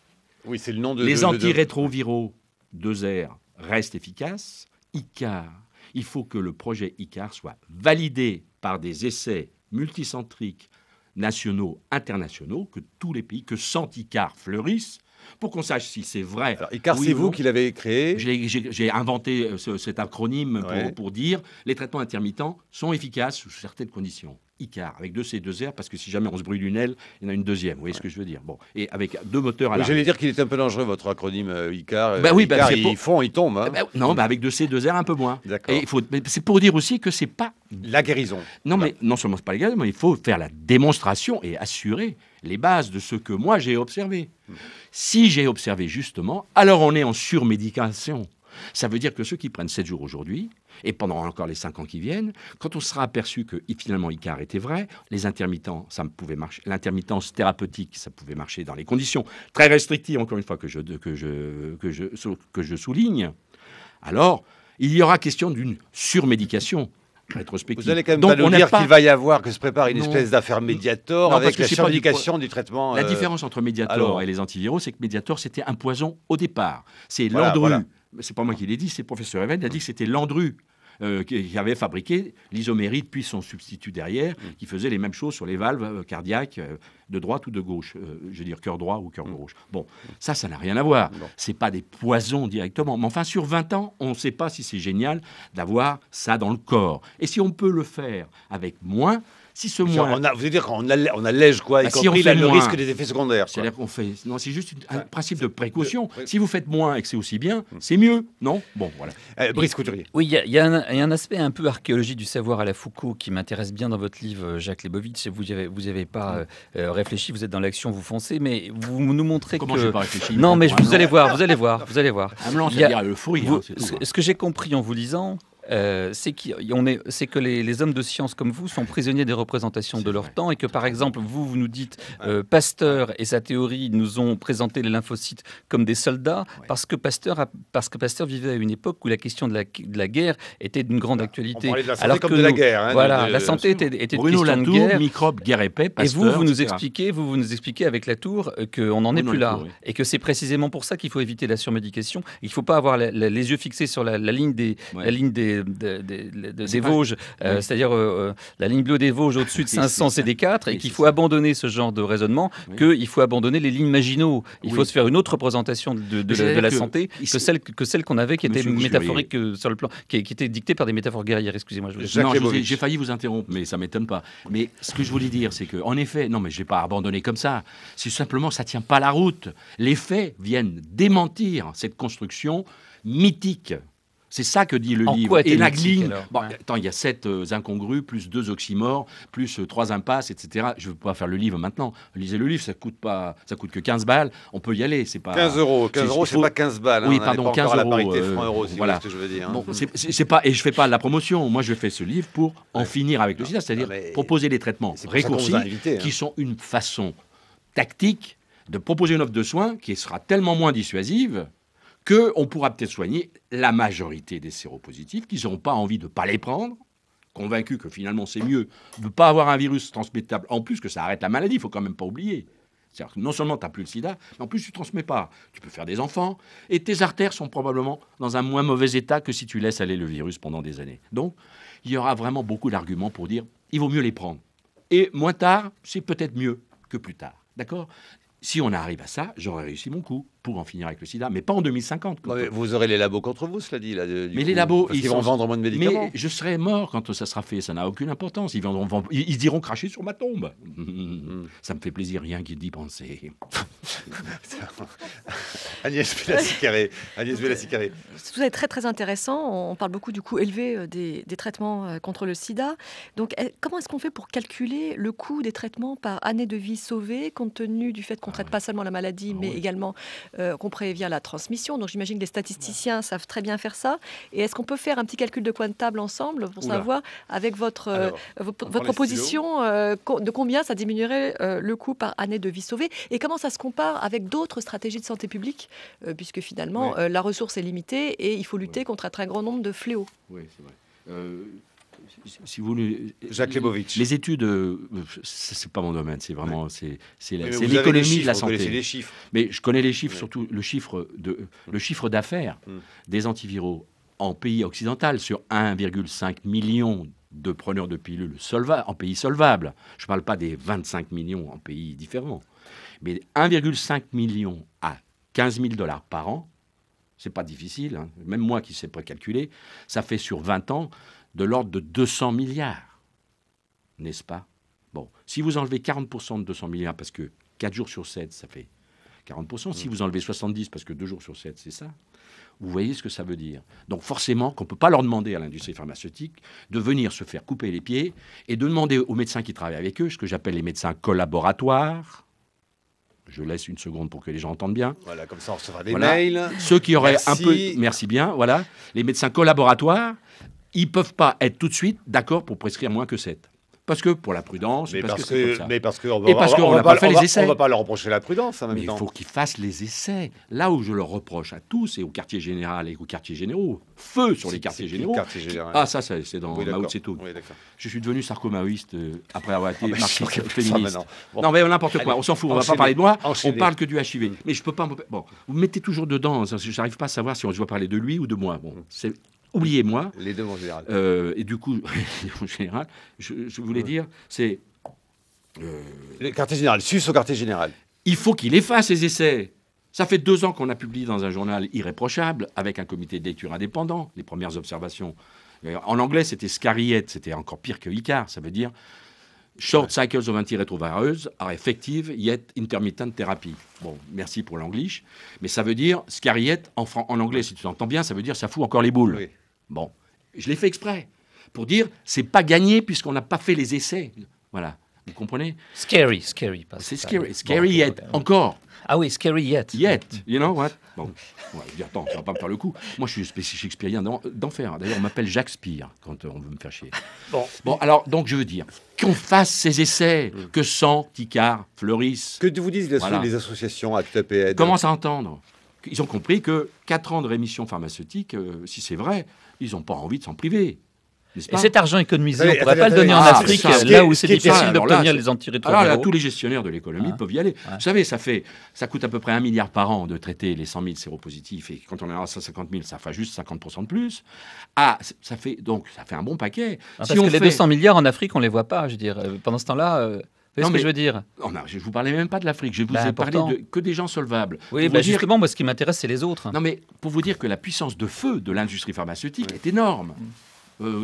Oui, c'est le nom de... Les antirétroviraux 2R restent efficaces. ICAR, il faut que le projet ICAR soit validé par des essais multicentriques nationaux, internationaux, que tous les pays, que 100 ICAR fleurissent, pour qu'on sache si c'est vrai. Alors, ICAR, oui, c'est vous qui l'avez créé. J'ai inventé cet acronyme pour dire les traitements intermittents sont efficaces sous certaines conditions. ICAR, avec 2C, 2R, parce que si jamais on se brûle une aile, il y en a une deuxième. Vous voyez ce que je veux dire ? Bon, et avec 2 moteurs à l'arrière. J'allais dire qu'il est un peu dangereux, votre acronyme ICAR. Oui, ICAR, ils tombent. Hein. Non, avec 2C, 2R, un peu moins. D'accord. Et c'est pour dire aussi que c'est pas... La guérison. Non, mais non seulement c'est pas la guérison, mais il faut faire la démonstration et assurer les bases de ce que moi j'ai observé. Si j'ai observé justement, alors on est en surmédication. Ça veut dire que ceux qui prennent 7 jours aujourd'hui, et pendant encore les 5 ans qui viennent, quand on sera aperçu que finalement ICAR était vrai, les intermittents, ça pouvait marcher. L'intermittence thérapeutique, ça pouvait marcher dans les conditions très restrictives, encore une fois, que je souligne. Alors, il y aura question d'une surmédication rétrospective. Vous allez quand même pas nous dire qu'il va y avoir, que se prépare une espèce d'affaire Mediator avec la surmédication du traitement. La différence entre Mediator et les antiviraux, c'est que Mediator, c'était un poison au départ. C'est Landru. Voilà. C'est pas moi qui l'ai dit, c'est le professeur Even, il a dit que c'était Landru qui avait fabriqué l'isoméride, puis son substitut derrière, qui faisait les mêmes choses sur les valves cardiaques de droite ou de gauche. Je veux dire cœur droit ou cœur gauche. Bon, ça n'a rien à voir. C'est pas des poisons directement. Mais enfin, sur 20 ans, on ne sait pas si c'est génial d'avoir ça dans le corps. Et si on peut le faire avec moins... Si ce moins... Vous voulez dire qu'on allège quoi, y compris le risque des effets secondaires. C'est-à-dire qu'on fait... Non, c'est juste un principe de précaution. Si vous faites moins et que c'est aussi bien, c'est mieux, non ? Bon, voilà. Brice Couturier. Oui, il y a un aspect un peu archéologie du savoir à la Foucault qui m'intéresse bien dans votre livre, Jacques Lebovitch. Vous n'y avez pas réfléchi, vous êtes dans l'action, vous foncez, mais vous nous montrez Comment que... je n'ai pas réfléchi ? Non, mais vous allez voir. Un blanc, c'est-à-dire le fruit. Ce que j'ai compris en vous lisant... c'est que les hommes de science comme vous sont prisonniers des représentations de leur temps et que par exemple vous nous dites Pasteur et sa théorie nous ont présenté les lymphocytes comme des soldats parce que Pasteur vivait à une époque où la question de la guerre était d'une grande actualité. On parlait de la santé comme de la guerre. Hein, la santé était une question de guerre. Microbe, guerre épais, Pasteur, et vous nous expliquez avec Latour qu'on n'en est plus là et que c'est précisément pour ça qu'il faut éviter la surmédication. Il ne faut pas avoir les yeux fixés sur la ligne des Vosges, c'est-à-dire la ligne bleue des Vosges au-dessus de 500 CD4 et qu'il faut abandonner ce genre de raisonnement, qu'il faut abandonner les lignes Maginot. Il faut se faire une autre représentation de la santé que celle qu'on avait qui était métaphorique sur le plan, qui était dictée par des métaphores guerrières. Excusez-moi. J'ai failli vous interrompre, mais ça m'étonne pas. Mais ce que je voulais dire, c'est qu'en effet, non, mais je vais pas abandonner comme ça. C'est simplement, ça tient pas la route. Les faits viennent démentir cette construction mythique. C'est ça que dit le livre. Et la ligne. Attends, il y a 7 incongrus, plus 2 oxymores, plus 3 impasses, etc. Je ne veux pas faire le livre maintenant. Lisez le livre, ça coûte que 15 balles. On peut y aller. C'est pas 15 euros. 15 euros, c'est pas 15 balles. Oui, pardon, 15 euros. La parité francs-euros, si voilà. C'est ce que je veux dire. Hein. Bon, c'est pas, et je fais pas de la promotion. Moi, je fais ce livre pour en finir avec le sida, c'est-à-dire proposer des traitements raccourcis qui sont une façon tactique de proposer une offre de soins qui sera tellement moins dissuasive qu'on pourra peut-être soigner la majorité des séropositifs qui n'auront pas envie de ne pas les prendre, convaincus que finalement c'est mieux de ne pas avoir un virus transmettable, en plus que ça arrête la maladie, il ne faut quand même pas oublier. C'est-à-dire que non seulement tu n'as plus le sida, mais en plus tu ne transmets pas. Tu peux faire des enfants, et tes artères sont probablement dans un moins mauvais état que si tu laisses aller le virus pendant des années. Donc, il y aura vraiment beaucoup d'arguments pour dire il vaut mieux les prendre. Et moins tard, c'est peut-être mieux que plus tard. D'accord ? Si on arrive à ça, j'aurais réussi mon coup pour en finir avec le sida, mais pas en 2050. Ouais, vous aurez les labos contre vous, cela dit. Là, Mais les labos, parce qu'ils vont vendre moins de médicaments. Mais je serai mort quand ça sera fait, ça n'a aucune importance. Ils diront cracher sur ma tombe. Ça me fait plaisir rien d'y penser. Agnès Bella-Siccaré. Tout est très très intéressant. On parle beaucoup du coût élevé des traitements contre le sida. Donc comment est-ce qu'on fait pour calculer le coût des traitements par année de vie sauvée, compte tenu du fait qu'on ne traite pas seulement la maladie, mais également qu'on prévient la transmission. Donc j'imagine que les statisticiens savent très bien faire ça. Et est-ce qu'on peut faire un petit calcul de coin de table ensemble pour savoir, avec votre proposition, de combien ça diminuerait le coût par année de vie sauvée, et comment ça se compare avec d'autres stratégies de santé publique, puisque finalement la ressource est limitée et il faut lutter contre un très grand nombre de fléaux. Oui, c'est vrai. Si vous voulez, Jacques Lebovitch. Les études, c'est pas mon domaine, c'est vraiment c'est vous avez l'économie les de la chiffres, vous connaissez santé. les chiffres. Mais je connais les chiffres, surtout le chiffre d'affaires des antiviraux en pays occidental sur 1,5 million de preneurs de pilules en pays solvables. Je ne parle pas des 25 millions en pays différents, mais 1,5 million à 15 000 $ par an. C'est pas difficile, hein. Même moi qui ne sais pas calculer, ça fait sur 20 ans de l'ordre de 200 milliards, n'est-ce pas? Bon, si vous enlevez 40% de 200 milliards, parce que 4 jours sur 7, ça fait 40%, si vous enlevez 70, parce que 2 jours sur 7, c'est ça, vous voyez ce que ça veut dire. Donc forcément qu'on ne peut pas leur demander à l'industrie pharmaceutique de venir se faire couper les pieds et de demander aux médecins qui travaillent avec eux, ce que j'appelle les médecins collaboratoires. Je laisse une seconde pour que les gens entendent bien. Voilà, comme ça on recevra des mails. Ceux qui auraient Merci. un peu... Merci bien, voilà. Les médecins collaboratoires, ils ne peuvent pas être tout de suite d'accord pour prescrire moins que 7. Parce que pour la prudence, Mais parce parce que c'est comme que, ça. mais parce qu'on Et parce qu'on n'a pas fait les essais. On ne va pas leur reprocher la prudence en même Mais il temps. faut qu'ils fassent les essais. Là où je leur reproche à tous, et au quartier général et aux quartiers généraux, feu sur les quartiers généraux. Quartier général. Ah, ça, c'est dans Oui, Mao d'accord. Tse-tung. Oui, d'accord. Je suis devenu sarko-maoïste après avoir été mais je marxiste saurais pas ça féministe. maintenant. Bon. Non, mais n'importe quoi, Allez, on s'en fout, on ne va enchaînez. pas parler de moi, Enchaînez. on parle que du HIV. Mais je peux pas... Bon, vous me mettez toujours dedans, je n'arrive pas à savoir si on doit parler de lui ou de moi. Bon, oubliez-moi. Les deux en général. Et du coup, en général, je voulais dire, c'est... Le quartier général, sus au quartier général. Il faut qu'il efface les essais. Ça fait 2 ans qu'on a publié dans un journal irréprochable, avec un comité de lecture indépendant, les premières observations. En anglais, c'était SCARIET, c'était encore pire que ICAR, ça veut dire Short Cycles of Antiretrovirus are effective yet intermittent therapy. Bon, merci pour l'anglish, mais ça veut dire SCARIET, en anglais, si tu entends bien, ça veut dire ça fout encore les boules. Oui. Bon, je l'ai fait exprès, pour dire c'est pas gagné puisqu'on n'a pas fait les essais. Voilà. Vous comprenez? Scary. C'est scary yet, encore. Ah oui, scary yet. Yet, you know what? Bon, ouais, attends, ça va pas me faire le coup. Moi, je suis shakespearien d'enfer. D'ailleurs, on m'appelle Jacques Spire quand on veut me faire chier. Bon, alors, donc, je veux dire qu'on fasse ces essais, que 100 ticards fleurissent. Que vous disent les associations ACT UP et Aide? Commence à entendre. Ils ont compris que 4 ans de rémission pharmaceutique, si c'est vrai, ils n'ont pas envie de s'en priver. Et cet argent économisé, on ne pourrait attendez, pas le donner en attendez, Afrique, ça, là où c'est ce qui est difficile alors là, d'obtenir c'est- les Alors là, antirétroviraux. tous les gestionnaires de l'économie peuvent y aller. Vous savez, ça coûte à peu près 1 milliard par an de traiter les 100 000 séropositifs. Et quand on est à 150 000, ça fait juste 50% de plus. Ah, ça fait un bon paquet. Parce que les 200 milliards en Afrique, on ne les voit pas. Je veux dire, pendant ce temps-là, vous voyez ce que je veux dire? Non, je ne vous parlais même pas de l'Afrique. Je vous ai parlé pourtant. que des gens solvables. Oui, Pour bah vous dire- justement, moi, ce qui m'intéresse, c'est les autres. Non, mais pour vous dire que la puissance de feu de l'industrie pharmaceutique est énorme.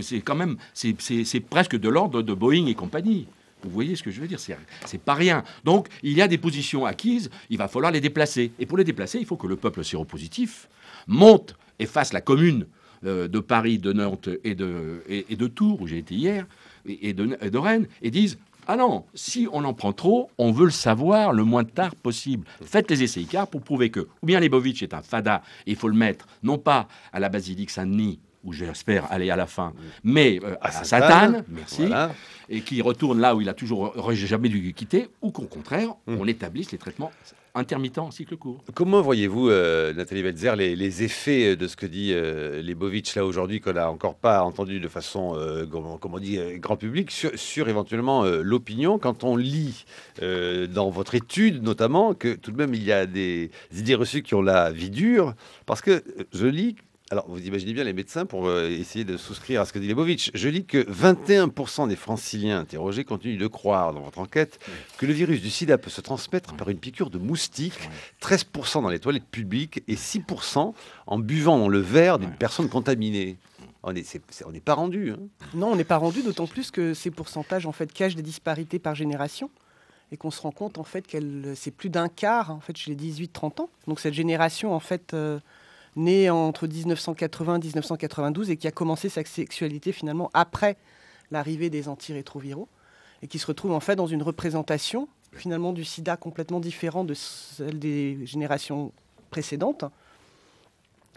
C'est quand même, c'est presque de l'ordre de Boeing et compagnie. Vous voyez ce que je veux dire? C'est pas rien. Donc, il y a des positions acquises, il va falloir les déplacer. Et pour les déplacer, il faut que le peuple séropositif monte et fasse la commune de Paris, de Nantes et de Tours, où j'ai été hier, et de Rennes, et dise: ah non, si on en prend trop, on veut le savoir le moins tard possible. Faites les essais ICAR pour prouver que, ou bien Lebovitch est un fada, et il faut le mettre, non pas à la basilique Saint-Denis, où j'espère aller à la fin, mais à Sainte-Anne, merci, Voilà. et qui retourne là où il a toujours jamais dû quitter, ou qu'au contraire, on établisse les traitements intermittents en cycle court. Comment voyez-vous, Nathalie Welzer, les effets de ce que dit Lebovitch là aujourd'hui, qu'on n'a encore pas entendu de façon, comme on dit, grand public, sur éventuellement l'opinion, quand on lit dans votre étude notamment que tout de même il y a des idées reçues qui ont la vie dure, parce que je lis Alors, vous imaginez bien les médecins pour essayer de souscrire à ce que dit Leibovitch. Je lis que 21% des franciliens interrogés continuent de croire, dans votre enquête, que le virus du sida peut se transmettre par une piqûre de moustique, 13% dans les toilettes publiques et 6% en buvant dans le verre d'une personne contaminée. On n'est pas rendu. Hein. Non, on n'est pas rendu, d'autant plus que ces pourcentages en fait, cachent des disparités par génération et qu'on se rend compte en fait, que c'est plus d'un quart en fait, chez les 18-30 ans. Donc cette génération en fait, née entre 1980 et 1992 et qui a commencé sa sexualité finalement après l'arrivée des antirétroviraux et qui se retrouve en fait dans une représentation finalement du sida complètement différente de celle des générations précédentes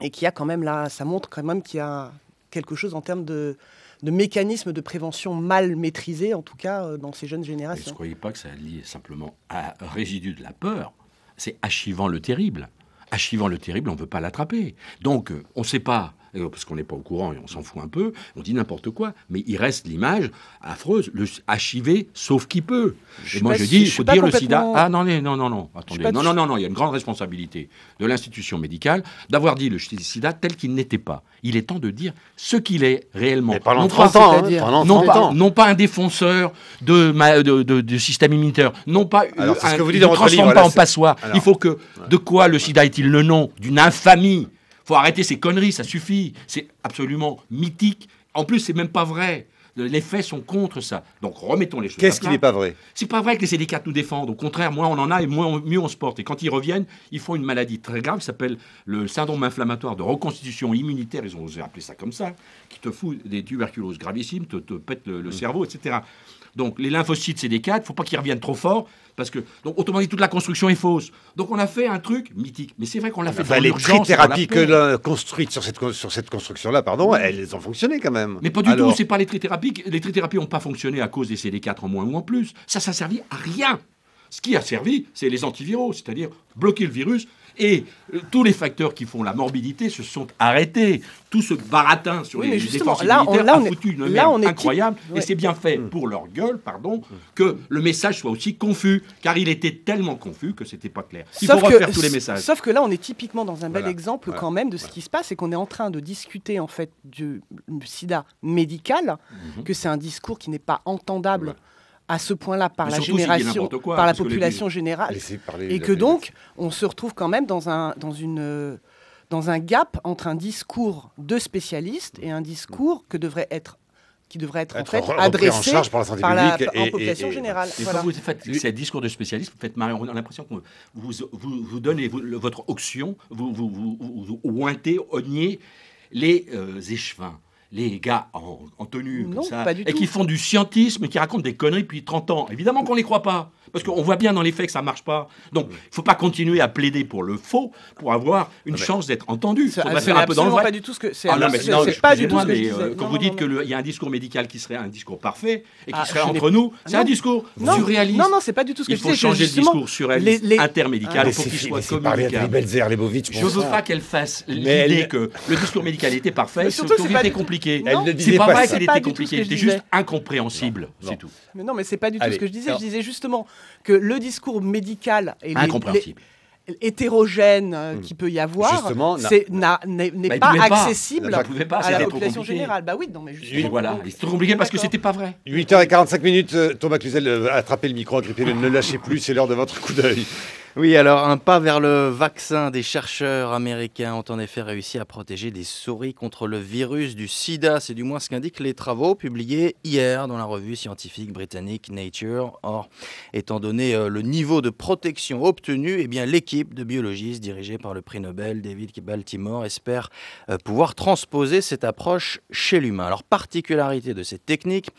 et qui a quand même là, ça montre quand même qu'il y a quelque chose en termes de mécanismes de prévention mal maîtrisés, en tout cas dans ces jeunes générations. Ne croyez pas que ça lie simplement à un résidu de la peur. C'est achivant le terrible. Achivant le terrible, on ne veut pas l'attraper. Donc, on ne sait pas, parce qu'on n'est pas au courant et on s'en fout un peu, on dit n'importe quoi, mais il reste l'image affreuse, le achiver sauf qui peut. Et moi je dis, il faut dire le sida. Ah non, attendez, non, il y a une grande responsabilité de l'institution médicale d'avoir dit le sida tel qu'il n'était pas. Il est temps de dire ce qu'il est réellement. Mais pendant 30 ans, non pas un défenseur du système immunitaire, non pas alors, c'est ce que vous dites ne dans votre transforme livre, pas là, en passoire. Alors, il faut que, de quoi le sida est-il le nom? D'une infamie. Faut arrêter ces conneries, ça suffit. C'est absolument mythique. En plus, c'est même pas vrai. Les faits sont contre ça. Donc remettons les choses. Qu'est-ce qui n'est pas vrai? C'est pas vrai que les syndicats nous défendent. Au contraire, moins on en a et mieux on se porte. Et quand ils reviennent, ils font une maladie très grave qui s'appelle le syndrome inflammatoire de reconstitution immunitaire. Ils ont osé appeler ça comme ça, qui te fout des tuberculoses gravissimes, te pète le cerveau, etc. Donc les lymphocytes CD4, il ne faut pas qu'ils reviennent trop fort, parce que, donc autrement dit, toute la construction est fausse. Donc on a fait un truc mythique. Mais c'est vrai qu'on l'a fait dans l'urgence. Les trithérapies que l'on a construites sur cette construction-là, elles ont fonctionné quand même. Mais pas du tout, c'est pas les trithérapies. Les trithérapies n'ont pas fonctionné à cause des CD4 en moins ou en plus. Ça a servi à rien. Ce qui a servi, c'est les antiviraux, c'est-à-dire bloquer le virus. Et tous les facteurs qui font la morbidité se sont arrêtés. Tout ce baratin sur les défenses immunitaires a foutu une merde incroyable. Et c'est bien fait pour leur gueule, que le message soit aussi confus. Car il était tellement confus que c'était pas clair. Il faut refaire tous les messages. Sauf que là, on est typiquement dans un bel exemple quand même de ce qui se passe. Et qu'on est en train de discuter en fait du sida médical, que c'est un discours qui n'est pas entendable à ce point-là par la génération, par la population générale, et que donc on se retrouve quand même dans un gap entre un discours de spécialistes et un discours qui devrait être en fait adressé par la population générale. Et quand vous faites ces discours de spécialistes, vous faites marrer. On a l'impression que vous donnez votre onction, vous ointez, oignez les échevins. Les gars en tenue comme ça, et qui font du scientisme, qui racontent des conneries depuis 30 ans. Évidemment qu'on ne les croit pas, parce qu'on voit bien dans les faits que ça ne marche pas. Donc, il ne faut pas continuer à plaider pour le faux, pour avoir une chance d'être entendu. On va faire un peu dans le vrai. Pas du tout ce que c'est. Pas du tout ce que je disais. Quand vous dites qu'il y a un discours médical qui serait un discours parfait, et qui serait entre nous, c'est un discours surréaliste. Non, c'est pas du tout ce que je disais. Il faut changer le discours surréaliste intermédical, il faut qu'il soit communicable. Je ne veux pas qu'elle fasse l'idée que le discours médical était parfait, surtout que c'était compliqué. C'est pas vrai qu'il était compliqué, c'était juste incompréhensible, c'est tout. Mais non, mais c'est pas du tout ce que je disais. Je disais justement que le discours médical et hétérogène qu'il peut y avoir n'est pas accessible à la population générale. Bah oui, non, mais justement. Voilà, c'est trop compliqué parce que c'était pas vrai. 8h45, Thomas Cluzel, attrapez le micro, agrippez-le, ne lâchez plus, c'est l'heure de votre coup d'œil. Oui, alors un pas vers le vaccin. Des chercheurs américains ont en effet réussi à protéger des souris contre le virus du sida. C'est du moins ce qu'indiquent les travaux publiés hier dans la revue scientifique britannique Nature. Or, étant donné le niveau de protection obtenu, eh bien, l'équipe de biologistes dirigée par le prix Nobel David Baltimore espère pouvoir transposer cette approche chez l'humain. Alors, particularité de cette technique,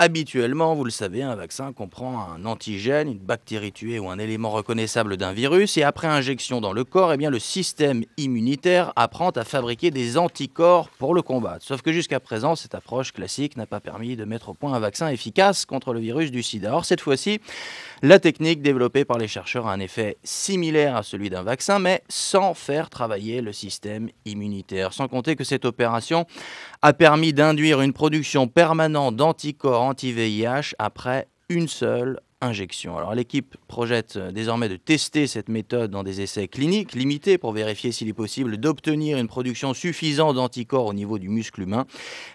habituellement, vous le savez, un vaccin comprend un antigène, une bactérie tuée ou un élément reconnaissable d'un virus. Et après injection dans le corps, eh bien, le système immunitaire apprend à fabriquer des anticorps pour le combattre. Sauf que jusqu'à présent, cette approche classique n'a pas permis de mettre au point un vaccin efficace contre le virus du sida. Or, cette fois-ci, la technique développée par les chercheurs a un effet similaire à celui d'un vaccin, mais sans faire travailler le système immunitaire. Sans compter que cette opération a permis d'induire une production permanente d'anticorps anti-VIH après une seule injection. Alors l'équipe projette désormais de tester cette méthode dans des essais cliniques limités pour vérifier s'il est possible d'obtenir une production suffisante d'anticorps au niveau du muscle humain.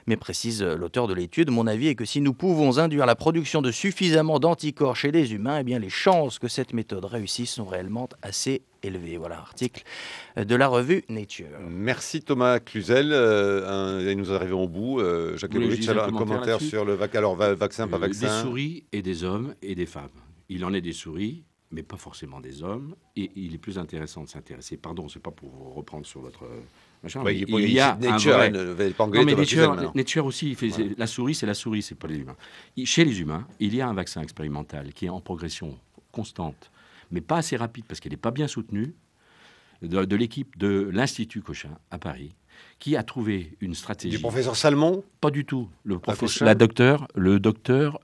Mais précise l'auteur de l'étude, mon avis est que si nous pouvons induire la production de suffisamment d'anticorps chez les humains, eh bien les chances que cette méthode réussisse sont réellement assez élevées. Voilà, article de la revue Nature. Merci Thomas Cluzel. Nous arrivons au bout. Jacques Lebovitch, juste un un commentaire là-dessus. sur le vaccin, pas vaccin. Des souris et des hommes et des femmes. Il en est des souris, mais pas forcément des hommes. Et il est plus intéressant de s'intéresser. Pardon, c'est pas pour vous reprendre sur votre machin. Ouais, mais il y a Nature, un vrai... ne va pas Non, engueuler mais Thomas Cluzel, maintenant. Nature aussi, Voilà. la souris, c'est pas les humains. Chez les humains, il y a un vaccin expérimental qui est en progression constante, mais pas assez rapide parce qu'elle n'est pas bien soutenue, de l'équipe de l'Institut Cochin à Paris, qui a trouvé une stratégie. Du professeur Salmon. Pas du tout. Cochin. Le docteur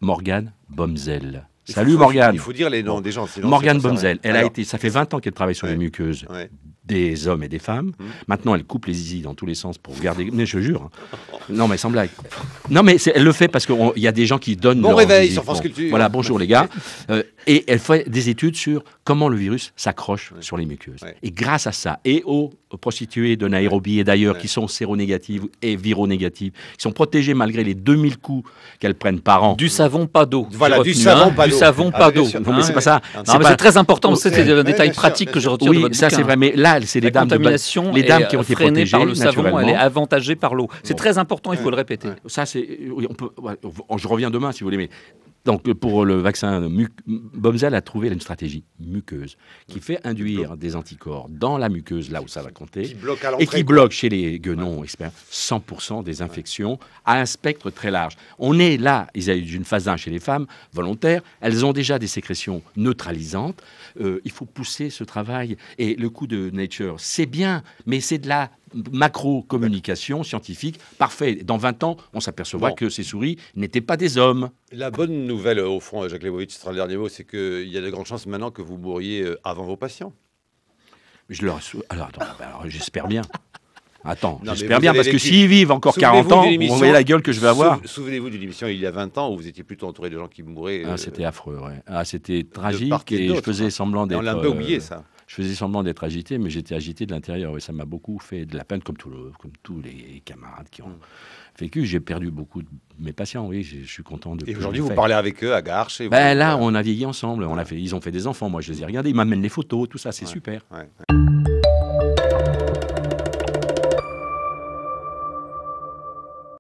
Morgane Bomzel. Salut Morgane. Il faut dire les noms des gens. sinon Morgane c'est pas ça, Bomzel. ouais. Alors, Ça fait 20 ans qu'elle travaille sur les muqueuses ouais. des hommes et des femmes. Maintenant, elle coupe les zizi dans tous les sens pour garder. Mais je te jure. Non, mais sans blague. Non, mais elle le fait parce qu'il y a des gens qui donnent. Bon leur réveil zizi. sur France Culture. Voilà, bonjour les gars. Et elle fait des études sur comment le virus s'accroche sur les muqueuses. Ouais. Et grâce à ça, et aux prostituées de Nairobi et d'ailleurs qui sont séronégatives et vironégatives, qui sont protégées malgré les 2000 coups qu'elles prennent par an. Du savon, pas d'eau. Voilà, J'ai du retenu, savon, pas Du d'eau. savon, Ah, pas bien d'eau. sûr. Non, mais c'est pas ça. Non, C'est mais pas- c'est très important, c'était Ouais, un détail bien sûr, pratique bien que je sûr. retire de Oui, votre ça c'est bouquin. vrai. Mais là, c'est La les dames contamination les dames qui ont est été freinée protégées par le savon, elle naturellement. est avantagée par l'eau. C'est Bon. très important, il faut le répéter. Ça, c'est. Oui, je reviens demain si vous voulez, mais. Donc, pour le vaccin, Bomzel a trouvé une stratégie muqueuse qui fait induire des anticorps dans la muqueuse, là où ça va compter, Qui bloque à et l'entrée. qui bloque chez les guenons experts 100% des infections à un spectre très large. On est là, ils ont eu une phase 1 chez les femmes volontaires, elles ont déjà des sécrétions neutralisantes. Il faut pousser ce travail. Et le coup de Nature, c'est bien, mais c'est de la macro-communication scientifique parfait. Dans 20 ans, on s'apercevra Bon. que ces souris n'étaient pas des hommes. La bonne nouvelle, au fond, Jacques Lebovitch, ce sera le dernier mot, c'est qu'il y a de grandes chances maintenant que vous mourriez avant vos patients. Alors, j'espère bien. Attends, Non, mais j'espère vous bien, avez parce que vécu- s'ils vivent encore 40 Souvenez-vous ans, d'une vous émission- voyez la gueule que je vais avoir. Souvenez-vous d'une émission il y a 20 ans où vous étiez plutôt entouré de gens qui mouraient. C'était affreux, ouais. C'était part tragique et et je d'autre, faisais hein. semblant Et d'être... on l'a un peu oublié, ça. Je faisais semblant d'être agité, mais j'étais agité de l'intérieur. Et ça m'a beaucoup fait de la peine, comme tous les camarades qui ont vécu. J'ai perdu beaucoup de mes patients, oui. Je suis content de... Et que aujourd'hui, je l'ai vous fait. parlez avec eux à Garches. Et Ben vous- là, on a vieilli ensemble. Ils ont fait des enfants. Moi, je les ai regardés. Ils m'amènent les photos, tout ça. C'est super. Ouais.